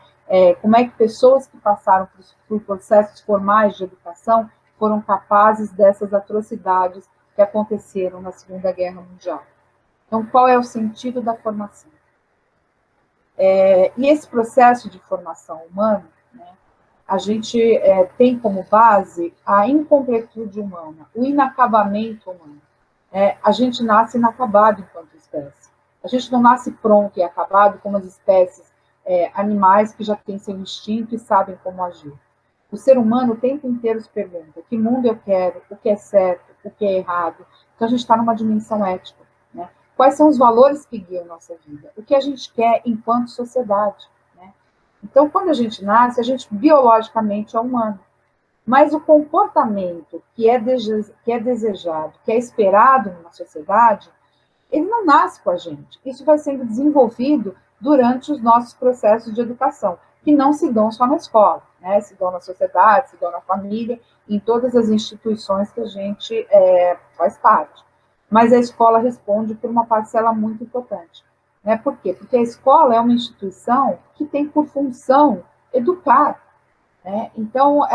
Como é que pessoas que passaram por processos formais de educação foram capazes dessas atrocidades que aconteceram na Segunda Guerra Mundial. Então, qual é o sentido da formação? E esse processo de formação humana, né, a gente tem como base a incompletude humana, o inacabamento humano. A gente nasce inacabado enquanto espécie. A gente não nasce pronto e acabado como as espécies animais que já têm seu instinto e sabem como agir. O ser humano o tempo inteiro se pergunta que mundo eu quero, o que é certo, o que é errado. Então, a gente está numa dimensão ética. Né? Quais são os valores que guiam nossa vida? O que a gente quer enquanto sociedade? Né? Então, quando a gente nasce, a gente biologicamente é humano. Mas o comportamento que é desejado, que é esperado numa sociedade, ele não nasce com a gente. Isso vai sendo desenvolvido durante os nossos processos de educação, que não se dão só na escola, né? Se dão na sociedade, se dão na família, em todas as instituições que a gente faz parte. Mas a escola responde por uma parcela muito importante. Né? Por quê? Porque a escola é uma instituição que tem por função educar. Né? Então,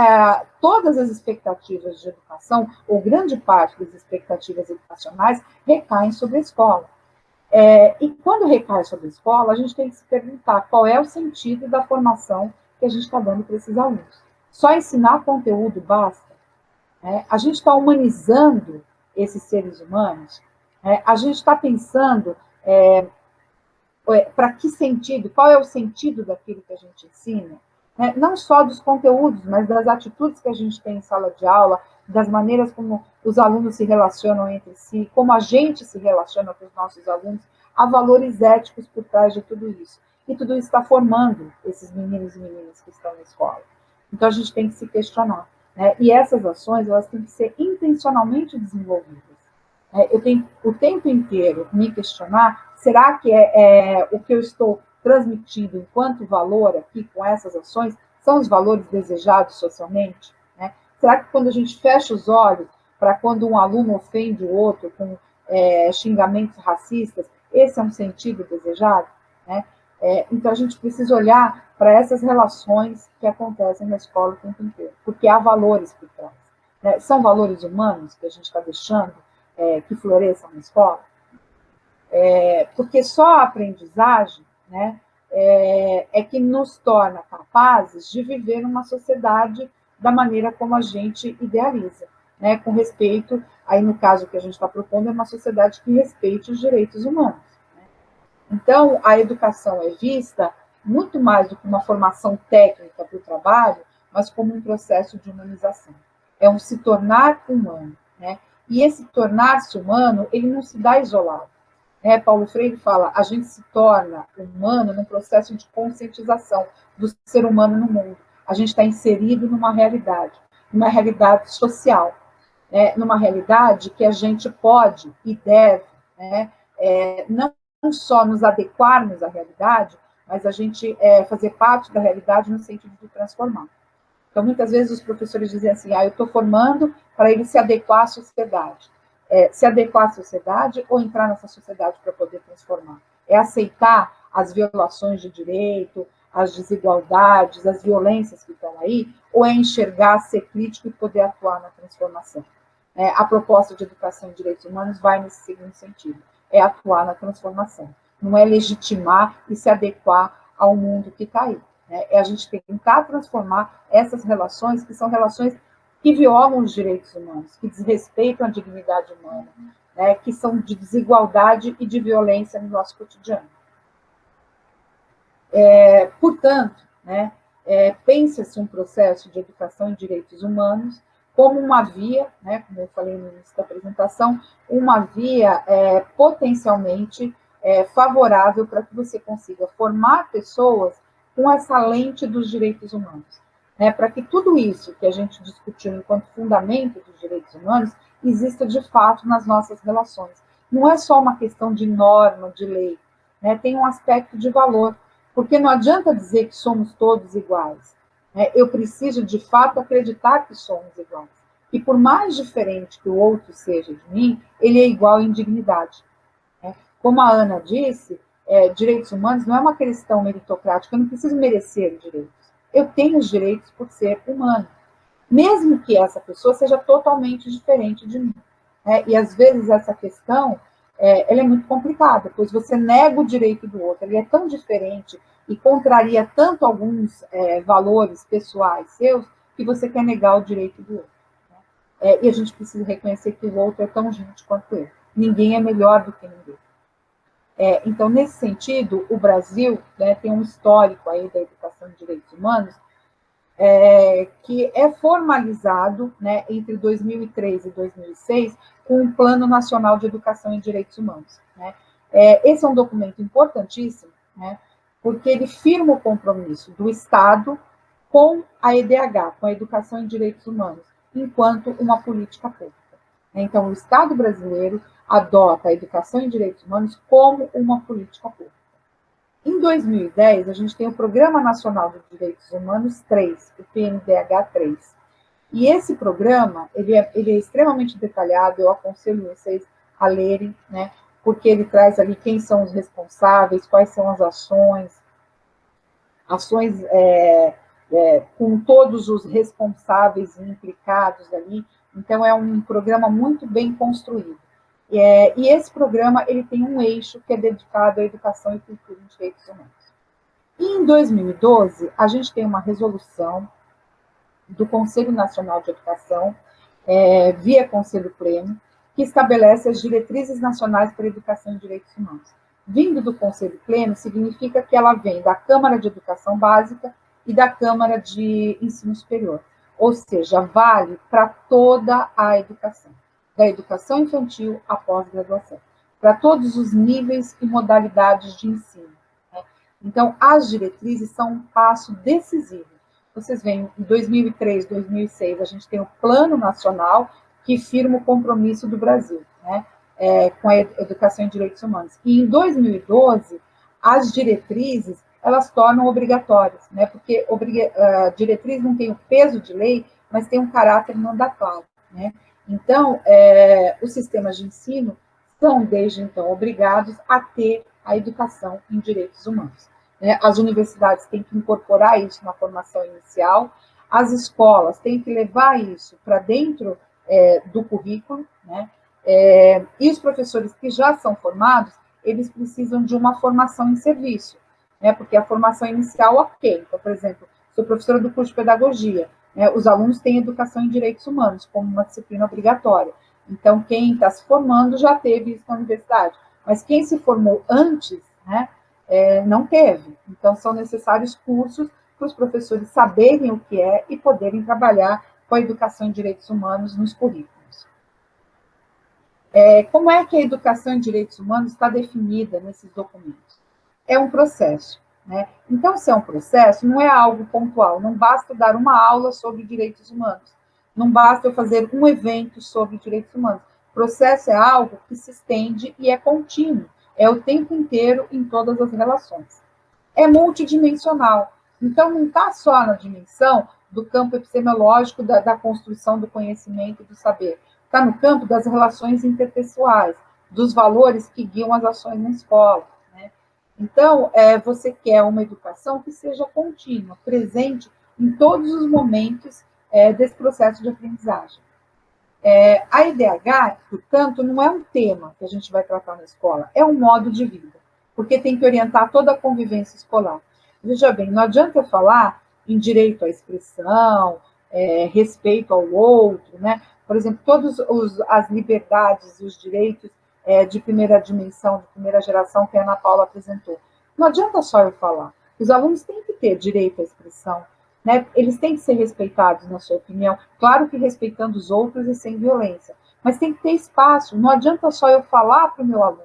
todas as expectativas de educação, ou grande parte das expectativas educacionais, recaem sobre a escola. E quando recai sobre a escola, a gente tem que se perguntar qual é o sentido da formação que a gente está dando para esses alunos. Só ensinar conteúdo basta? A gente está humanizando esses seres humanos? A gente está pensando para que sentido, qual é o sentido daquilo que a gente ensina? Não só dos conteúdos, mas das atitudes que a gente tem em sala de aula, das maneiras como os alunos se relacionam entre si, como a gente se relaciona com os nossos alunos, há valores éticos por trás de tudo isso. E tudo isso está formando esses meninos e meninas que estão na escola. Então, a gente tem que se questionar. Né? E essas ações, elas têm que ser intencionalmente desenvolvidas. Eu tenho o tempo inteiro me questionar, será que o que eu estou transmitindo enquanto valor aqui com essas ações são os valores desejados socialmente? Né? Será que quando a gente fecha os olhos para quando um aluno ofende o outro com xingamentos racistas, esse é um sentido desejado? Né? Então, a gente precisa olhar para essas relações que acontecem na escola o tempo inteiro, porque há valores por trás. Né? São valores humanos que a gente está deixando que floresçam na escola? Porque só a aprendizagem, né, que nos torna capazes de viver numa sociedade da maneira como a gente idealiza, né, com respeito, aí no caso que a gente está propondo, é uma sociedade que respeite os direitos humanos. Né? Então, a educação é vista muito mais do que uma formação técnica para o trabalho, mas como um processo de humanização. É um se tornar humano. Né? E esse tornar-se humano, ele não se dá isolado. Paulo Freire fala, a gente se torna humano num processo de conscientização do ser humano no mundo. A gente está inserido numa realidade social, numa realidade que a gente pode e deve, não só nos adequarmos à realidade, mas a gente fazer parte da realidade no sentido de transformar. Então, muitas vezes os professores dizem assim, eu estou formando para ele se adequar à sociedade. Se adequar à sociedade ou entrar nessa sociedade para poder transformar? É aceitar as violações de direito, as desigualdades, as violências que estão aí, ou é enxergar, ser crítico e poder atuar na transformação? A proposta de educação em direitos humanos vai nesse segundo sentido, é atuar na transformação, não é legitimar e se adequar ao mundo que está aí. É a gente tentar transformar essas relações, que são relações que violam os direitos humanos, que desrespeitam a dignidade humana, que são de desigualdade e de violência no nosso cotidiano. Portanto, pensa-se um processo de educação em direitos humanos como uma via, como eu falei no início da apresentação, uma via potencialmente favorável para que você consiga formar pessoas com essa lente dos direitos humanos. Para que tudo isso que a gente discutiu enquanto fundamento dos direitos humanos exista de fato nas nossas relações. Não é só uma questão de norma, de lei, tem um aspecto de valor, porque não adianta dizer que somos todos iguais. Eu preciso, de fato, acreditar que somos iguais. E por mais diferente que o outro seja de mim, ele é igual em dignidade. Como a Ana disse, direitos humanos não é uma questão meritocrática, eu não preciso merecer direitos. Eu tenho os direitos por ser humano, mesmo que essa pessoa seja totalmente diferente de mim. né? E, às vezes, essa questão ela é muito complicada, pois você nega o direito do outro, ele é tão diferente e contraria tanto alguns valores pessoais seus, que você quer negar o direito do outro. Né? E a gente precisa reconhecer que o outro é tão gente quanto eu. Ninguém é melhor do que ninguém. Então, nesse sentido, o Brasil, né, tem um histórico aí da educação de direitos humanos que é formalizado, né, entre 2003 e 2006 com o Plano Nacional de Educação em Direitos Humanos. Né? Esse é um documento importantíssimo, né, porque ele firma o compromisso do Estado com a EDH, com a Educação em Direitos Humanos, enquanto uma política pública. Então, o Estado brasileiro adota a educação em direitos humanos como uma política pública. Em 2010, a gente tem o Programa Nacional de Direitos Humanos 3, o PNDH 3. E esse programa, ele é extremamente detalhado, eu aconselho vocês a lerem, né, porque ele traz ali quem são os responsáveis, quais são as ações com todos os responsáveis e implicados ali. Então, é um programa muito bem construído. E esse programa ele tem um eixo que é dedicado à educação e cultura em direitos humanos. E em 2012, a gente tem uma resolução do Conselho Nacional de Educação, via Conselho Pleno, que estabelece as diretrizes nacionais para a educação em direitos humanos. Vindo do Conselho Pleno, significa que ela vem da Câmara de Educação Básica e da Câmara de Ensino Superior, ou seja, vale para toda a educação, da educação infantil à pós-graduação, para todos os níveis e modalidades de ensino. Né? Então, as diretrizes são um passo decisivo. Vocês veem, em 2003, 2006, a gente tem o Plano Nacional que firma o compromisso do Brasil, né, com a educação em direitos humanos. E em 2012, as diretrizes, elas tornam obrigatórias, né, porque a diretriz não tem o peso de lei, mas tem um caráter mandatório. Né? Então, os sistemas de ensino são, desde então, obrigados a ter a educação em direitos humanos. As universidades têm que incorporar isso na formação inicial, as escolas têm que levar isso para dentro do currículo, né? E os professores que já são formados, eles precisam de uma formação em serviço, né? Porque a formação inicial, ok. Então, por exemplo, sou professora do curso de pedagogia, né? Os alunos têm educação em direitos humanos como uma disciplina obrigatória. Então, quem está se formando já teve isso na universidade, mas quem se formou antes, né? Não teve. Então, são necessários cursos para os professores saberem o que é e poderem trabalhar com a educação em direitos humanos nos currículos. Como é que a educação em direitos humanos está definida nesses documentos? É um processo. Né? Então, se é um processo, não é algo pontual, não basta dar uma aula sobre direitos humanos, não basta eu fazer um evento sobre direitos humanos. O processo é algo que se estende e é contínuo, é o tempo inteiro em todas as relações. É multidimensional, então não está só na dimensão do campo epistemológico da construção do conhecimento e do saber, está no campo das relações interpessoais, dos valores que guiam as ações na escola. Né? Então, você quer uma educação que seja contínua, presente em todos os momentos desse processo de aprendizagem. A IDH, portanto, não é um tema que a gente vai tratar na escola, é um modo de vida, porque tem que orientar toda a convivência escolar. Veja bem, não adianta eu falar em direito à expressão, respeito ao outro, né? Por exemplo, todas as liberdades e os direitos de primeira dimensão, de primeira geração que a Ana Paula apresentou. Não adianta só eu falar. Os alunos têm que ter direito à expressão, né? Eles têm que ser respeitados, na sua opinião, claro que respeitando os outros e sem violência, mas tem que ter espaço, não adianta só eu falar para o meu aluno,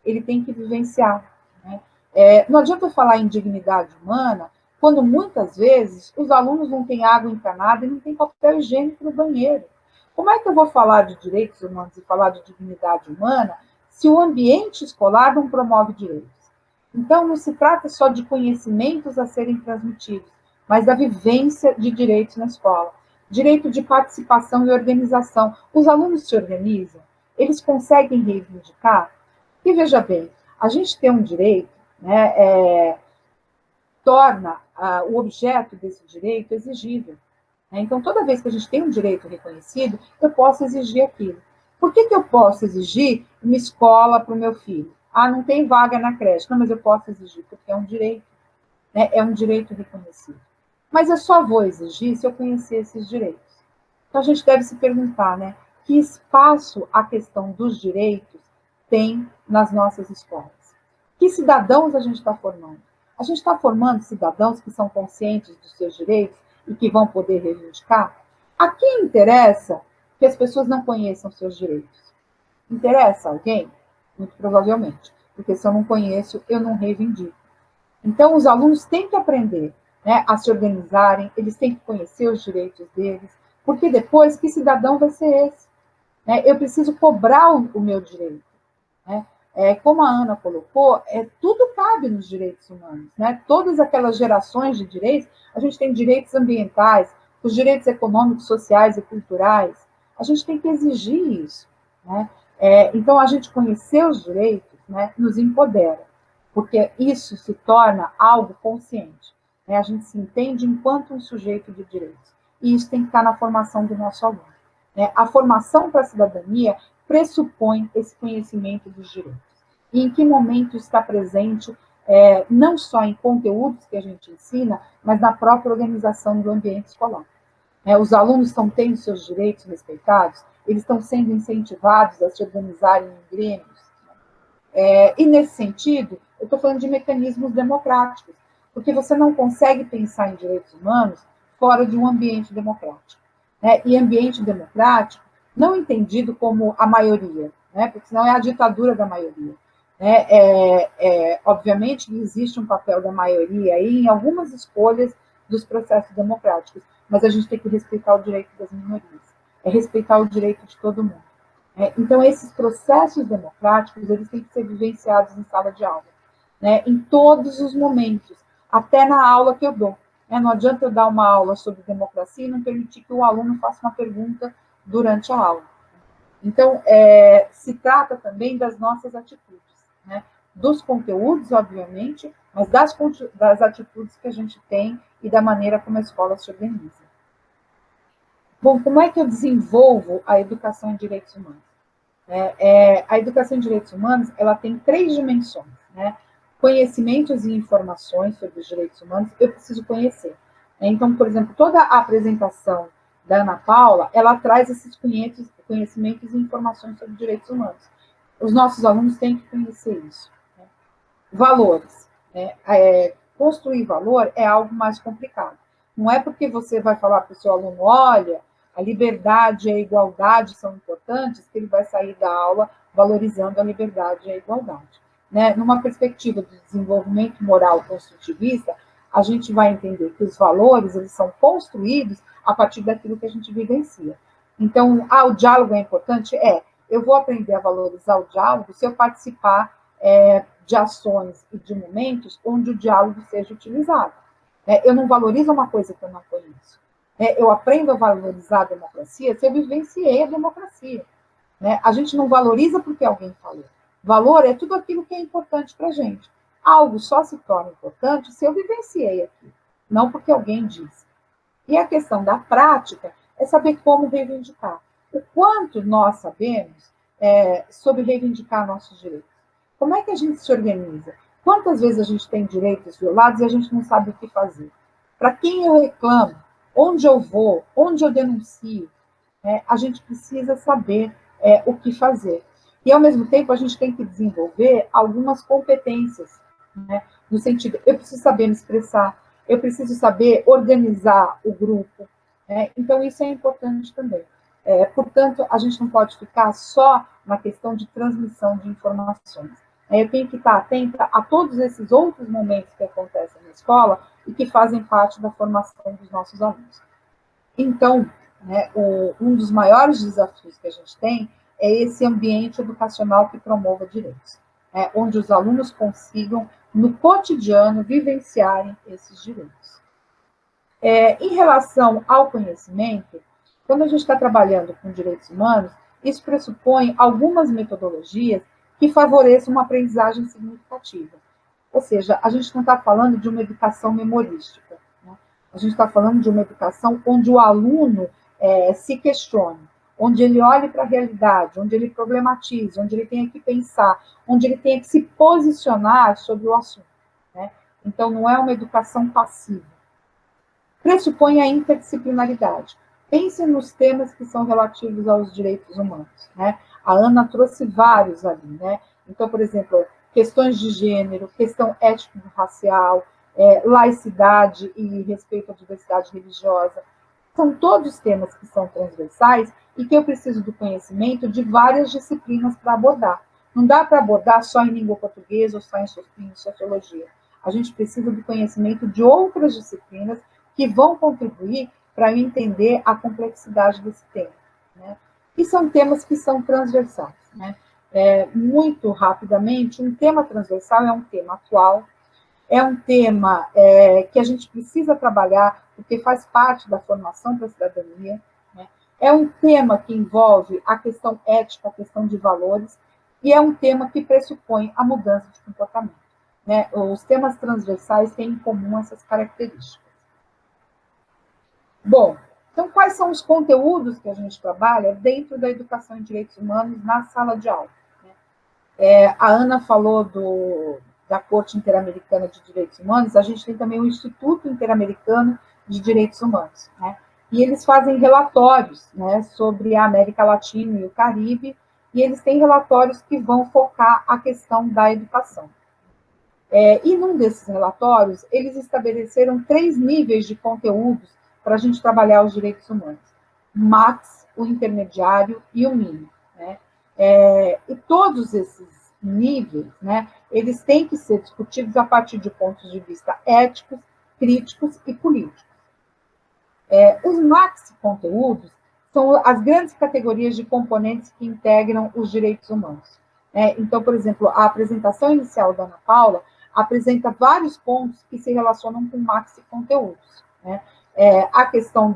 ele tem que vivenciar. Né? Não adianta eu falar em dignidade humana, quando muitas vezes os alunos não têm água encanada e não têm papel higiênico no banheiro. Como é que eu vou falar de direitos humanos e falar de dignidade humana se o ambiente escolar não promove direitos? Então, não se trata só de conhecimentos a serem transmitidos, mas da vivência de direitos na escola. Direito de participação e organização. Os alunos se organizam? Eles conseguem reivindicar? E veja bem, a gente tem um direito, né, torna o objeto desse direito exigível. Né? Então, toda vez que a gente tem um direito reconhecido, eu posso exigir aquilo. Por que eu posso exigir uma escola para o meu filho? Ah, não tem vaga na creche. Não, mas eu posso exigir, porque é um direito, né? É um direito reconhecido. Mas eu só vou exigir se eu conhecer esses direitos. Então, a gente deve se perguntar, né? Que espaço a questão dos direitos tem nas nossas escolas? Que cidadãos a gente está formando? A gente está formando cidadãos que são conscientes dos seus direitos e que vão poder reivindicar? A quem interessa que as pessoas não conheçam seus direitos? Interessa alguém? Muito provavelmente. Porque se eu não conheço, eu não reivindico. Então, os alunos têm que aprender, né, a se organizarem, eles têm que conhecer os direitos deles, porque depois, que cidadão vai ser esse? Né? Eu preciso cobrar o meu direito. Né? Como a Ana colocou, tudo cabe nos direitos humanos. Né? Todas aquelas gerações de direitos, a gente tem direitos ambientais, os direitos econômicos, sociais e culturais, a gente tem que exigir isso. Né? Então, a gente conhecer os direitos, né, nos empodera, porque isso se torna algo consciente. Né? A gente se entende enquanto um sujeito de direitos. E isso tem que estar na formação do nosso aluno. Né? A formação para a cidadania pressupõe esse conhecimento dos direitos. E em que momento está presente, não só em conteúdos que a gente ensina, mas na própria organização do ambiente escolar. Os alunos estão tendo seus direitos respeitados, eles estão sendo incentivados a se organizarem em grêmios. E, nesse sentido, eu estou falando de mecanismos democráticos, porque você não consegue pensar em direitos humanos fora de um ambiente democrático. E ambiente democrático não entendido como a maioria, porque senão é a ditadura da maioria. Obviamente que existe um papel da maioria aí em algumas escolhas dos processos democráticos, mas a gente tem que respeitar o direito das minorias, respeitar o direito de todo mundo. Então, esses processos democráticos, eles têm que ser vivenciados em sala de aula, em todos os momentos, até na aula que eu dou. Não adianta eu dar uma aula sobre democracia e não permitir que o aluno faça uma pergunta durante a aula. Então, se trata também das nossas atitudes, dos conteúdos, obviamente, mas das atitudes que a gente tem e da maneira como a escola se organiza. Bom, como é que eu desenvolvo a educação em direitos humanos? A educação em direitos humanos, ela tem 3 dimensões, conhecimentos e informações sobre os direitos humanos, eu preciso conhecer. Então, por exemplo, toda a apresentação da Ana Paula, ela traz esses conhecimentos e informações sobre direitos humanos. Os nossos alunos têm que conhecer isso. Valores. Construir valor é algo mais complicado. Não é porque você vai falar para o seu aluno, olha, a liberdade e a igualdade são importantes, que ele vai sair da aula valorizando a liberdade e a igualdade. Numa perspectiva de desenvolvimento moral construtivista, a gente vai entender que os valores, eles são construídos a partir daquilo que a gente vivencia. Então, o diálogo é importante? Eu vou aprender a valorizar o diálogo se eu participar de ações e de momentos onde o diálogo seja utilizado. Eu não valorizo uma coisa que eu não conheço. Eu aprendo a valorizar a democracia se eu vivenciei a democracia. A gente não valoriza porque alguém falou. Valor é tudo aquilo que é importante para a gente. Algo só se torna importante se eu vivenciei aquilo, não porque alguém disse. E a questão da prática é saber como reivindicar. O quanto nós sabemos sobre reivindicar nossos direitos. Como é que a gente se organiza? Quantas vezes a gente tem direitos violados e a gente não sabe o que fazer? Para quem eu reclamo? Onde eu vou? Onde eu denuncio? A gente precisa saber o que fazer. E, ao mesmo tempo, a gente tem que desenvolver algumas competências, no sentido, eu preciso saber me expressar, eu preciso saber organizar o grupo. Então, isso é importante também. Portanto, a gente não pode ficar só na questão de transmissão de informações. Eu tenho que estar atenta a todos esses outros momentos que acontecem na escola e que fazem parte da formação dos nossos alunos. Então, um dos maiores desafios que a gente tem é esse ambiente educacional que promova direitos, onde os alunos consigam, no cotidiano, vivenciarem esses direitos. Em relação ao conhecimento, quando a gente está trabalhando com direitos humanos, isso pressupõe algumas metodologias que favoreçam uma aprendizagem significativa. Ou seja, a gente não está falando de uma educação memorística, a gente está falando de uma educação onde o aluno se questione, onde ele olhe para a realidade, onde ele problematize, onde ele tenha que pensar, onde ele tenha que se posicionar sobre o assunto, né? Então, não é uma educação passiva. Pressupõe a interdisciplinaridade. Pense nos temas que são relativos aos direitos humanos, né? A Ana trouxe vários ali, né? Então, por exemplo, questões de gênero, questão étnico-racial, laicidade e respeito à diversidade religiosa. São todos temas que são transversais e que eu preciso do conhecimento de várias disciplinas para abordar. Não dá para abordar só em língua portuguesa ou só em sociologia. A gente precisa do conhecimento de outras disciplinas que vão contribuir para eu entender a complexidade desse tema, né? E são temas que são transversais, né? Muito rapidamente, um tema transversal é um tema atual, é um tema que a gente precisa trabalhar, porque faz parte da formação para a cidadania, né? É um tema que envolve a questão ética, a questão de valores, e é um tema que pressupõe a mudança de comportamento, né? Os temas transversais têm em comum essas características. Bom, então quais são os conteúdos que a gente trabalha dentro da educação em direitos humanos na sala de aula, né? A Ana falou da Corte Interamericana de Direitos Humanos, a gente tem também o Instituto Interamericano de Direitos Humanos, né? E eles fazem relatórios, né, sobre a América Latina e o Caribe, e eles têm relatórios que vão focar a questão da educação. E num desses relatórios, eles estabeleceram 3 níveis de conteúdos para a gente trabalhar os direitos humanos: o max, o intermediário e o mínimo, né? E todos esses níveis, né, eles têm que ser discutidos a partir de pontos de vista éticos, críticos e políticos. Os max conteúdos são as grandes categorias de componentes que integram os direitos humanos. Então, por exemplo, a apresentação inicial da Ana Paula apresenta vários pontos que se relacionam com maxi conteúdos, né? A questão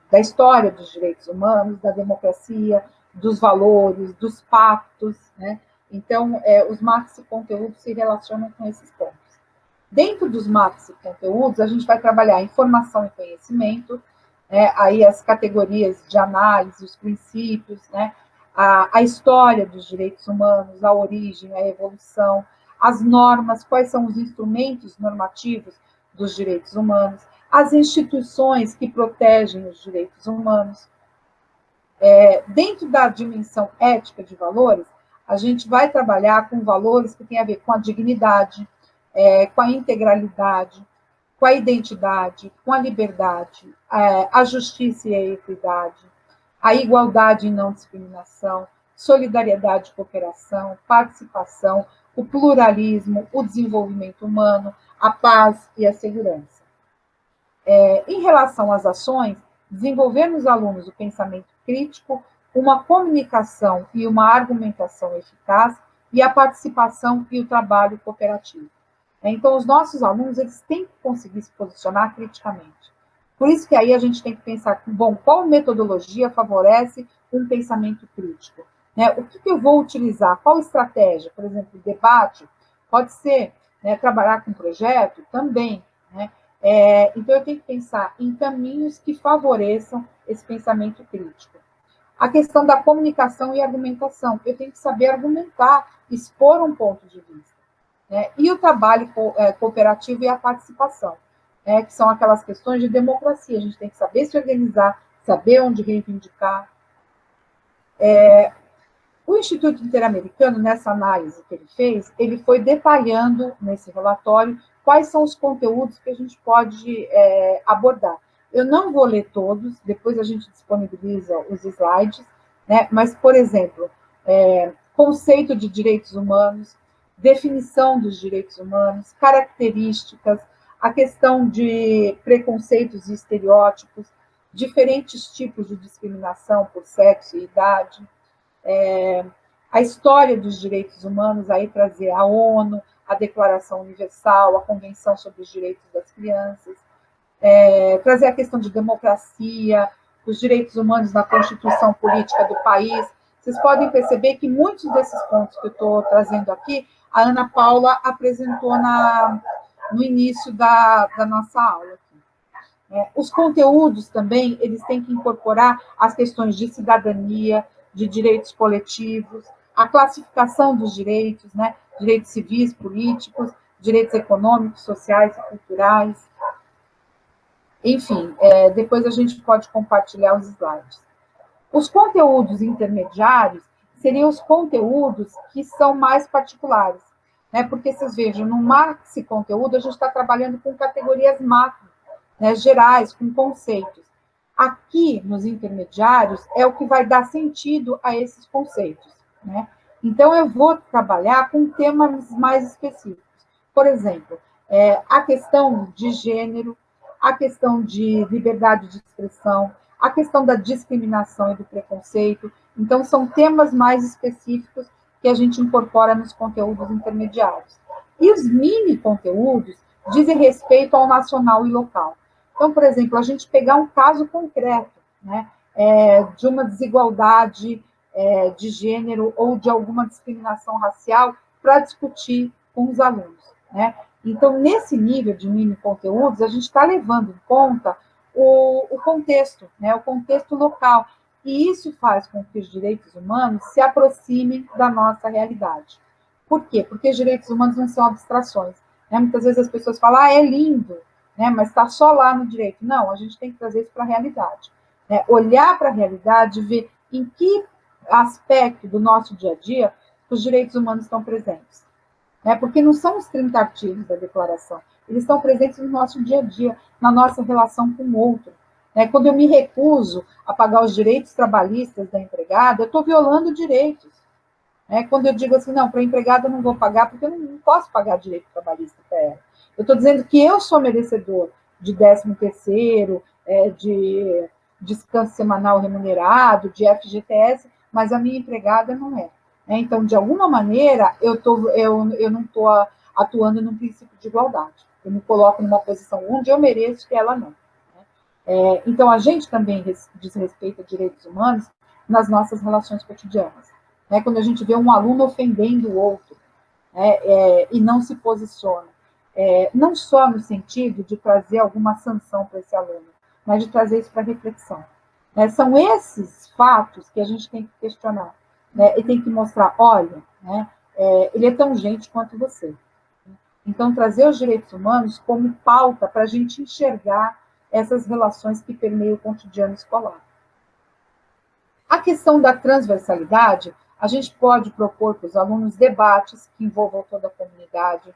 da história dos direitos humanos, da democracia, dos valores, dos pactos, né? Então, os maxi conteúdos se relacionam com esses pontos. Dentro dos maxi conteúdos, a gente vai trabalhar informação e conhecimento, aí as categorias de análise, os princípios, né? A história dos direitos humanos, a origem, a evolução, as normas, quais são os instrumentos normativos dos direitos humanos, as instituições que protegem os direitos humanos. Dentro da dimensão ética de valores, a gente vai trabalhar com valores que têm a ver com a dignidade, com a integralidade, com a identidade, com a liberdade, a justiça e a equidade, a igualdade e não discriminação, solidariedade e cooperação, participação, o pluralismo, o desenvolvimento humano, a paz e a segurança. Em relação às ações, desenvolver nos alunos o pensamento crítico, uma comunicação e uma argumentação eficaz e a participação e o trabalho cooperativo. Então, os nossos alunos, eles têm que conseguir se posicionar criticamente. Por isso que aí a gente tem que pensar, bom, qual metodologia favorece um pensamento crítico? O que eu vou utilizar? Qual estratégia? Por exemplo, debate, pode ser, trabalhar com projeto também, né? Então, eu tenho que pensar em caminhos que favoreçam esse pensamento crítico. A questão da comunicação e argumentação. Eu tenho que saber argumentar, expor um ponto de vista. E o trabalho cooperativo e a participação, que são aquelas questões de democracia. A gente tem que saber se organizar, saber onde reivindicar. O Instituto Interamericano, nessa análise que ele fez, ele foi detalhando nesse relatório quais são os conteúdos que a gente pode abordar. Eu não vou ler todos, depois a gente disponibiliza os slides, né? Mas, por exemplo, conceito de direitos humanos, definição dos direitos humanos, características, a questão de preconceitos e estereótipos, diferentes tipos de discriminação por sexo e idade, a história dos direitos humanos, aí trazer a ONU, a Declaração Universal, a Convenção sobre os Direitos das Crianças, trazer a questão de democracia, os direitos humanos na Constituição Política do país. Vocês podem perceber que muitos desses pontos que eu estou trazendo aqui, a Ana Paula apresentou no início da nossa aula. Os conteúdos também, eles têm que incorporar as questões de cidadania, de direitos coletivos, a classificação dos direitos, né? Direitos civis, políticos, direitos econômicos, sociais e culturais. Enfim, depois a gente pode compartilhar os slides. Os conteúdos intermediários seriam os conteúdos que são mais particulares, né? Porque vocês vejam, no maxi conteúdo a gente está trabalhando com categorias macro, né, gerais, com conceitos. Aqui, nos intermediários, é o que vai dar sentido a esses conceitos, né? Então, eu vou trabalhar com temas mais específicos. Por exemplo, a questão de gênero, a questão de liberdade de expressão, a questão da discriminação e do preconceito. Então, são temas mais específicos que a gente incorpora nos conteúdos intermediários. E os mini conteúdos dizem respeito ao nacional e local. Então, por exemplo, a gente pegar um caso concreto, né, de uma desigualdade de gênero ou de alguma discriminação racial para discutir com os alunos, né? Então, nesse nível de mini conteúdos, a gente está levando em conta o contexto, né, o contexto local. E isso faz com que os direitos humanos se aproximem da nossa realidade. Por quê? Porque os direitos humanos não são abstrações, né? Muitas vezes as pessoas falam, é lindo, né, mas está só lá no direito. Não, a gente tem que trazer isso para a realidade. Né? Olhar para a realidade, ver em que aspecto do nosso dia a dia os direitos humanos estão presentes. Né? Porque não são os 30 artigos da declaração, eles estão presentes no nosso dia a dia, na nossa relação com o outro. Né? Quando eu me recuso a pagar os direitos trabalhistas da empregada, eu estou violando direitos. Né? Quando eu digo assim, não, para a empregada eu não vou pagar, porque eu não posso pagar direito trabalhista para ela. Eu estou dizendo que eu sou merecedor de 13º, de descanso semanal remunerado, de FGTS, mas a minha empregada não é. Então, de alguma maneira, eu não estou atuando num princípio de igualdade. Eu me coloco numa posição onde eu mereço que ela não. Então, a gente também diz respeito a direitos humanos nas nossas relações cotidianas. Quando a gente vê um aluno ofendendo o outro, e não se posiciona, não só no sentido de trazer alguma sanção para esse aluno, mas de trazer isso para reflexão. São esses fatos que a gente tem que questionar, e tem que mostrar, olha, ele é tão gente quanto você. Então, trazer os direitos humanos como pauta para a gente enxergar essas relações que permeiam o cotidiano escolar. A questão da transversalidade, a gente pode propor para os alunos debates que envolvam toda a comunidade,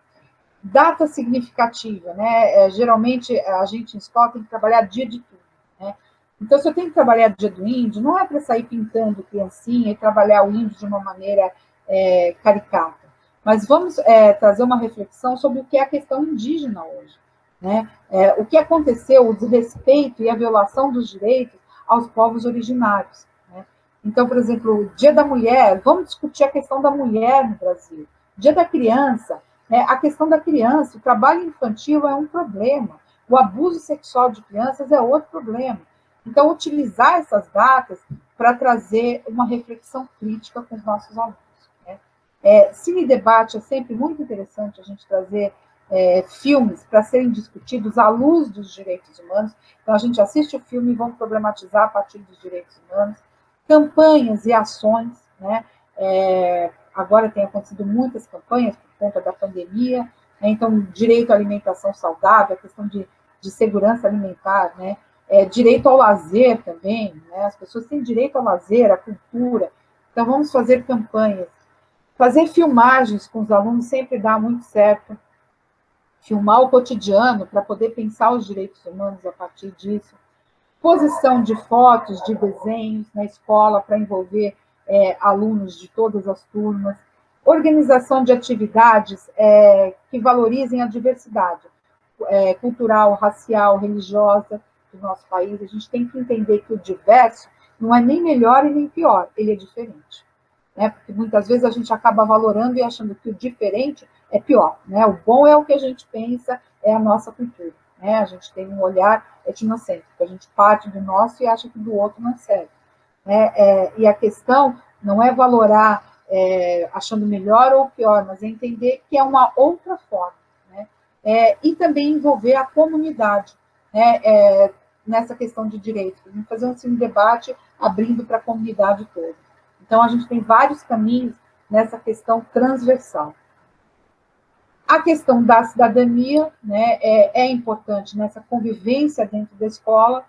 data significativa, né? Geralmente, a gente em escola tem que trabalhar dia de tudo, né? Então, se eu tenho que trabalhar dia do índio, não é para sair pintando criancinha e trabalhar o índio de uma maneira caricata, mas vamos trazer uma reflexão sobre o que é a questão indígena hoje, né? O que aconteceu, o desrespeito e a violação dos direitos aos povos originários. Né? Então, por exemplo, o Dia da Mulher, vamos discutir a questão da mulher no Brasil. Dia da Criança, a questão da criança, o trabalho infantil é um problema, o abuso sexual de crianças é outro problema. Então, utilizar essas datas para trazer uma reflexão crítica com os nossos alunos. Né? Cine debate é sempre muito interessante a gente trazer filmes para serem discutidos à luz dos direitos humanos. Então, a gente assiste o filme e vamos problematizar a partir dos direitos humanos. Campanhas e ações, né? Agora tem acontecido muitas campanhas por conta da pandemia, né? Então, direito à alimentação saudável, a questão de segurança alimentar, né? Direito ao lazer também, né? As pessoas têm direito ao lazer, à cultura. Então, vamos fazer campanhas. Fazer filmagens com os alunos sempre dá muito certo. Filmar o cotidiano para poder pensar os direitos humanos a partir disso. Posição de fotos, de desenhos na escola para envolver alunos de todas as turmas. Organização de atividades que valorizem a diversidade cultural, racial, religiosa do nosso país. A gente tem que entender que o diverso não é nem melhor e nem pior, ele é diferente. Porque muitas vezes a gente acaba valorando e achando que o diferente é pior. Né? O bom é o que a gente pensa, é a nossa cultura. Né? A gente tem um olhar etnocêntrico, a gente parte do nosso e acha que do outro não serve. Né? E a questão não é valorar achando melhor ou pior, mas é entender que é uma outra forma. Né? E também envolver a comunidade. né, nessa questão de direitos. A gente fazer um debate abrindo para a comunidade toda. Então, a gente tem vários caminhos nessa questão transversal. A questão da cidadania, né, é importante nessa convivência dentro da escola,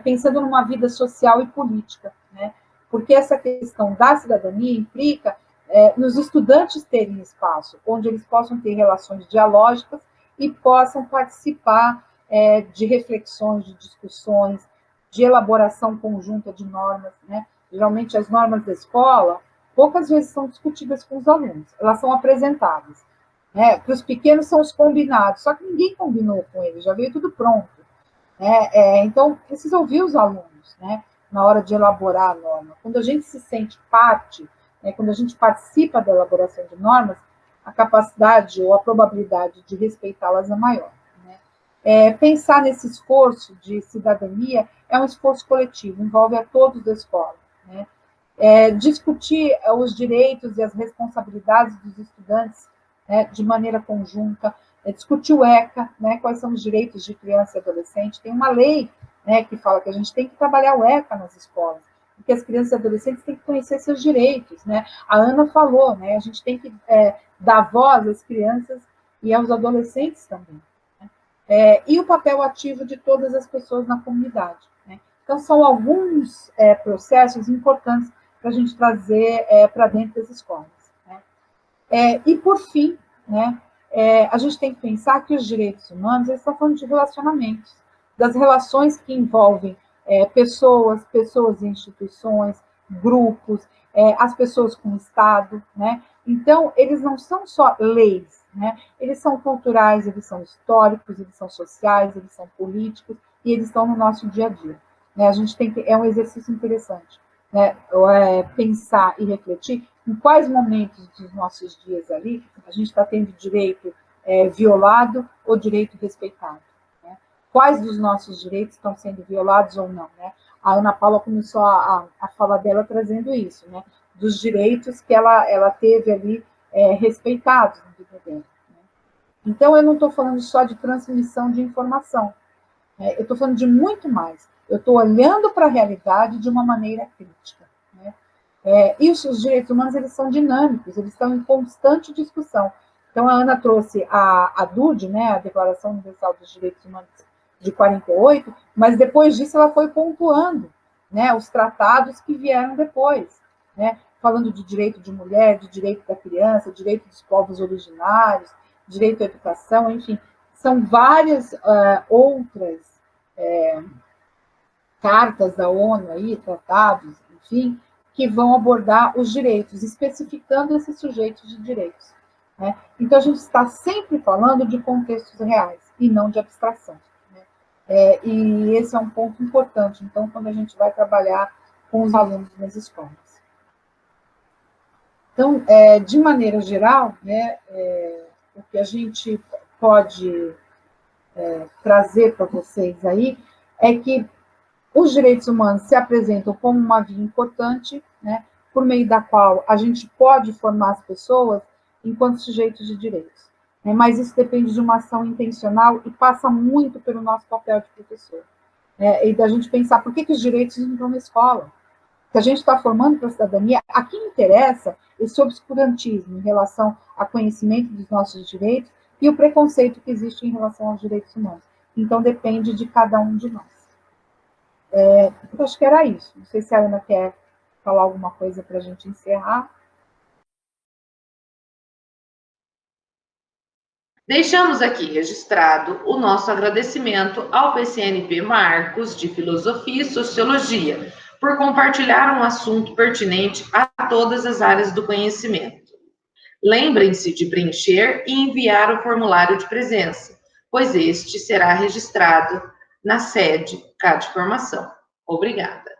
pensando numa vida social e política, né, porque essa questão da cidadania implica nos estudantes terem espaço, onde eles possam ter relações dialógicas e possam participar de reflexões, de discussões, de elaboração conjunta de normas, né? Geralmente as normas da escola, poucas vezes são discutidas com os alunos, elas são apresentadas. Para os pequenos são os combinados, só que ninguém combinou com eles, já veio tudo pronto. Então, precisa ouvir os alunos, né, na hora de elaborar a norma. Quando a gente se sente parte, né, quando a gente participa da elaboração de normas, a capacidade ou a probabilidade de respeitá-las é maior. Né? Pensar nesse esforço de cidadania é um esforço coletivo, envolve a todos da escola. Né? Discutir os direitos e as responsabilidades dos estudantes, né, de maneira conjunta, discutir o ECA, né, quais são os direitos de criança e adolescente. Tem uma lei, né, que fala que a gente tem que trabalhar o ECA nas escolas, porque as crianças e adolescentes têm que conhecer seus direitos. Né? A Ana falou, né, a gente tem que dar voz às crianças e aos adolescentes também. Né? E o papel ativo de todas as pessoas na comunidade. Né? Então, são alguns processos importantes para a gente trazer para dentro das escolas. Né? E, por fim, né, a gente tem que pensar que os direitos humanos, eles estão falando de relacionamentos, das relações que envolvem pessoas e instituições, grupos, as pessoas com o Estado. Né? Então, eles não são só leis, né? Eles são culturais, eles são históricos, eles são sociais, eles são políticos, e eles estão no nosso dia a dia. Né? A gente tem que, é um exercício interessante, né? Pensar e refletir em quais momentos dos nossos dias ali a gente está tendo direito violado ou direito respeitado. Né? Quais dos nossos direitos estão sendo violados ou não. Né? A Ana Paula começou a fala dela trazendo isso, né? Dos direitos que ela teve ali respeitados no vida dela. Né? Então, eu não estou falando só de transmissão de informação, eu estou falando de muito mais. Eu estou olhando para a realidade de uma maneira crítica. Né? E os direitos humanos, eles são dinâmicos, eles estão em constante discussão. Então, a Ana trouxe a DUD, né, a Declaração Universal dos Direitos Humanos de 48, mas depois disso ela foi pontuando, né, os tratados que vieram depois, né, falando de direito de mulher, de direito da criança, direito dos povos originários, direito à educação, enfim, são várias outras cartas da ONU, aí, tratados, enfim, que vão abordar os direitos, especificando esses sujeitos de direitos. Né? Então, a gente está sempre falando de contextos reais e não de abstração. Né? E esse é um ponto importante, então, quando a gente vai trabalhar com os alunos nas escolas. Então, de maneira geral, né, o que a gente pode trazer para vocês aí é que os direitos humanos se apresentam como uma via importante, né, por meio da qual a gente pode formar as pessoas enquanto sujeitos de direitos. Né, mas isso depende de uma ação intencional e passa muito pelo nosso papel de professor. E da gente pensar por que os direitos não estão na escola. Se a gente está formando para a cidadania, a quem interessa esse obscurantismo em relação ao conhecimento dos nossos direitos e o preconceito que existe em relação aos direitos humanos. Então, depende de cada um de nós. Eu acho que era isso. Não sei se a Ana quer falar alguma coisa para a gente encerrar. Deixamos aqui registrado o nosso agradecimento ao PCNP Marcos, de Filosofia e Sociologia, por compartilhar um assunto pertinente a todas as áreas do conhecimento. Lembrem-se de preencher e enviar o formulário de presença, pois este será registrado na sede CAD Formação. Obrigada.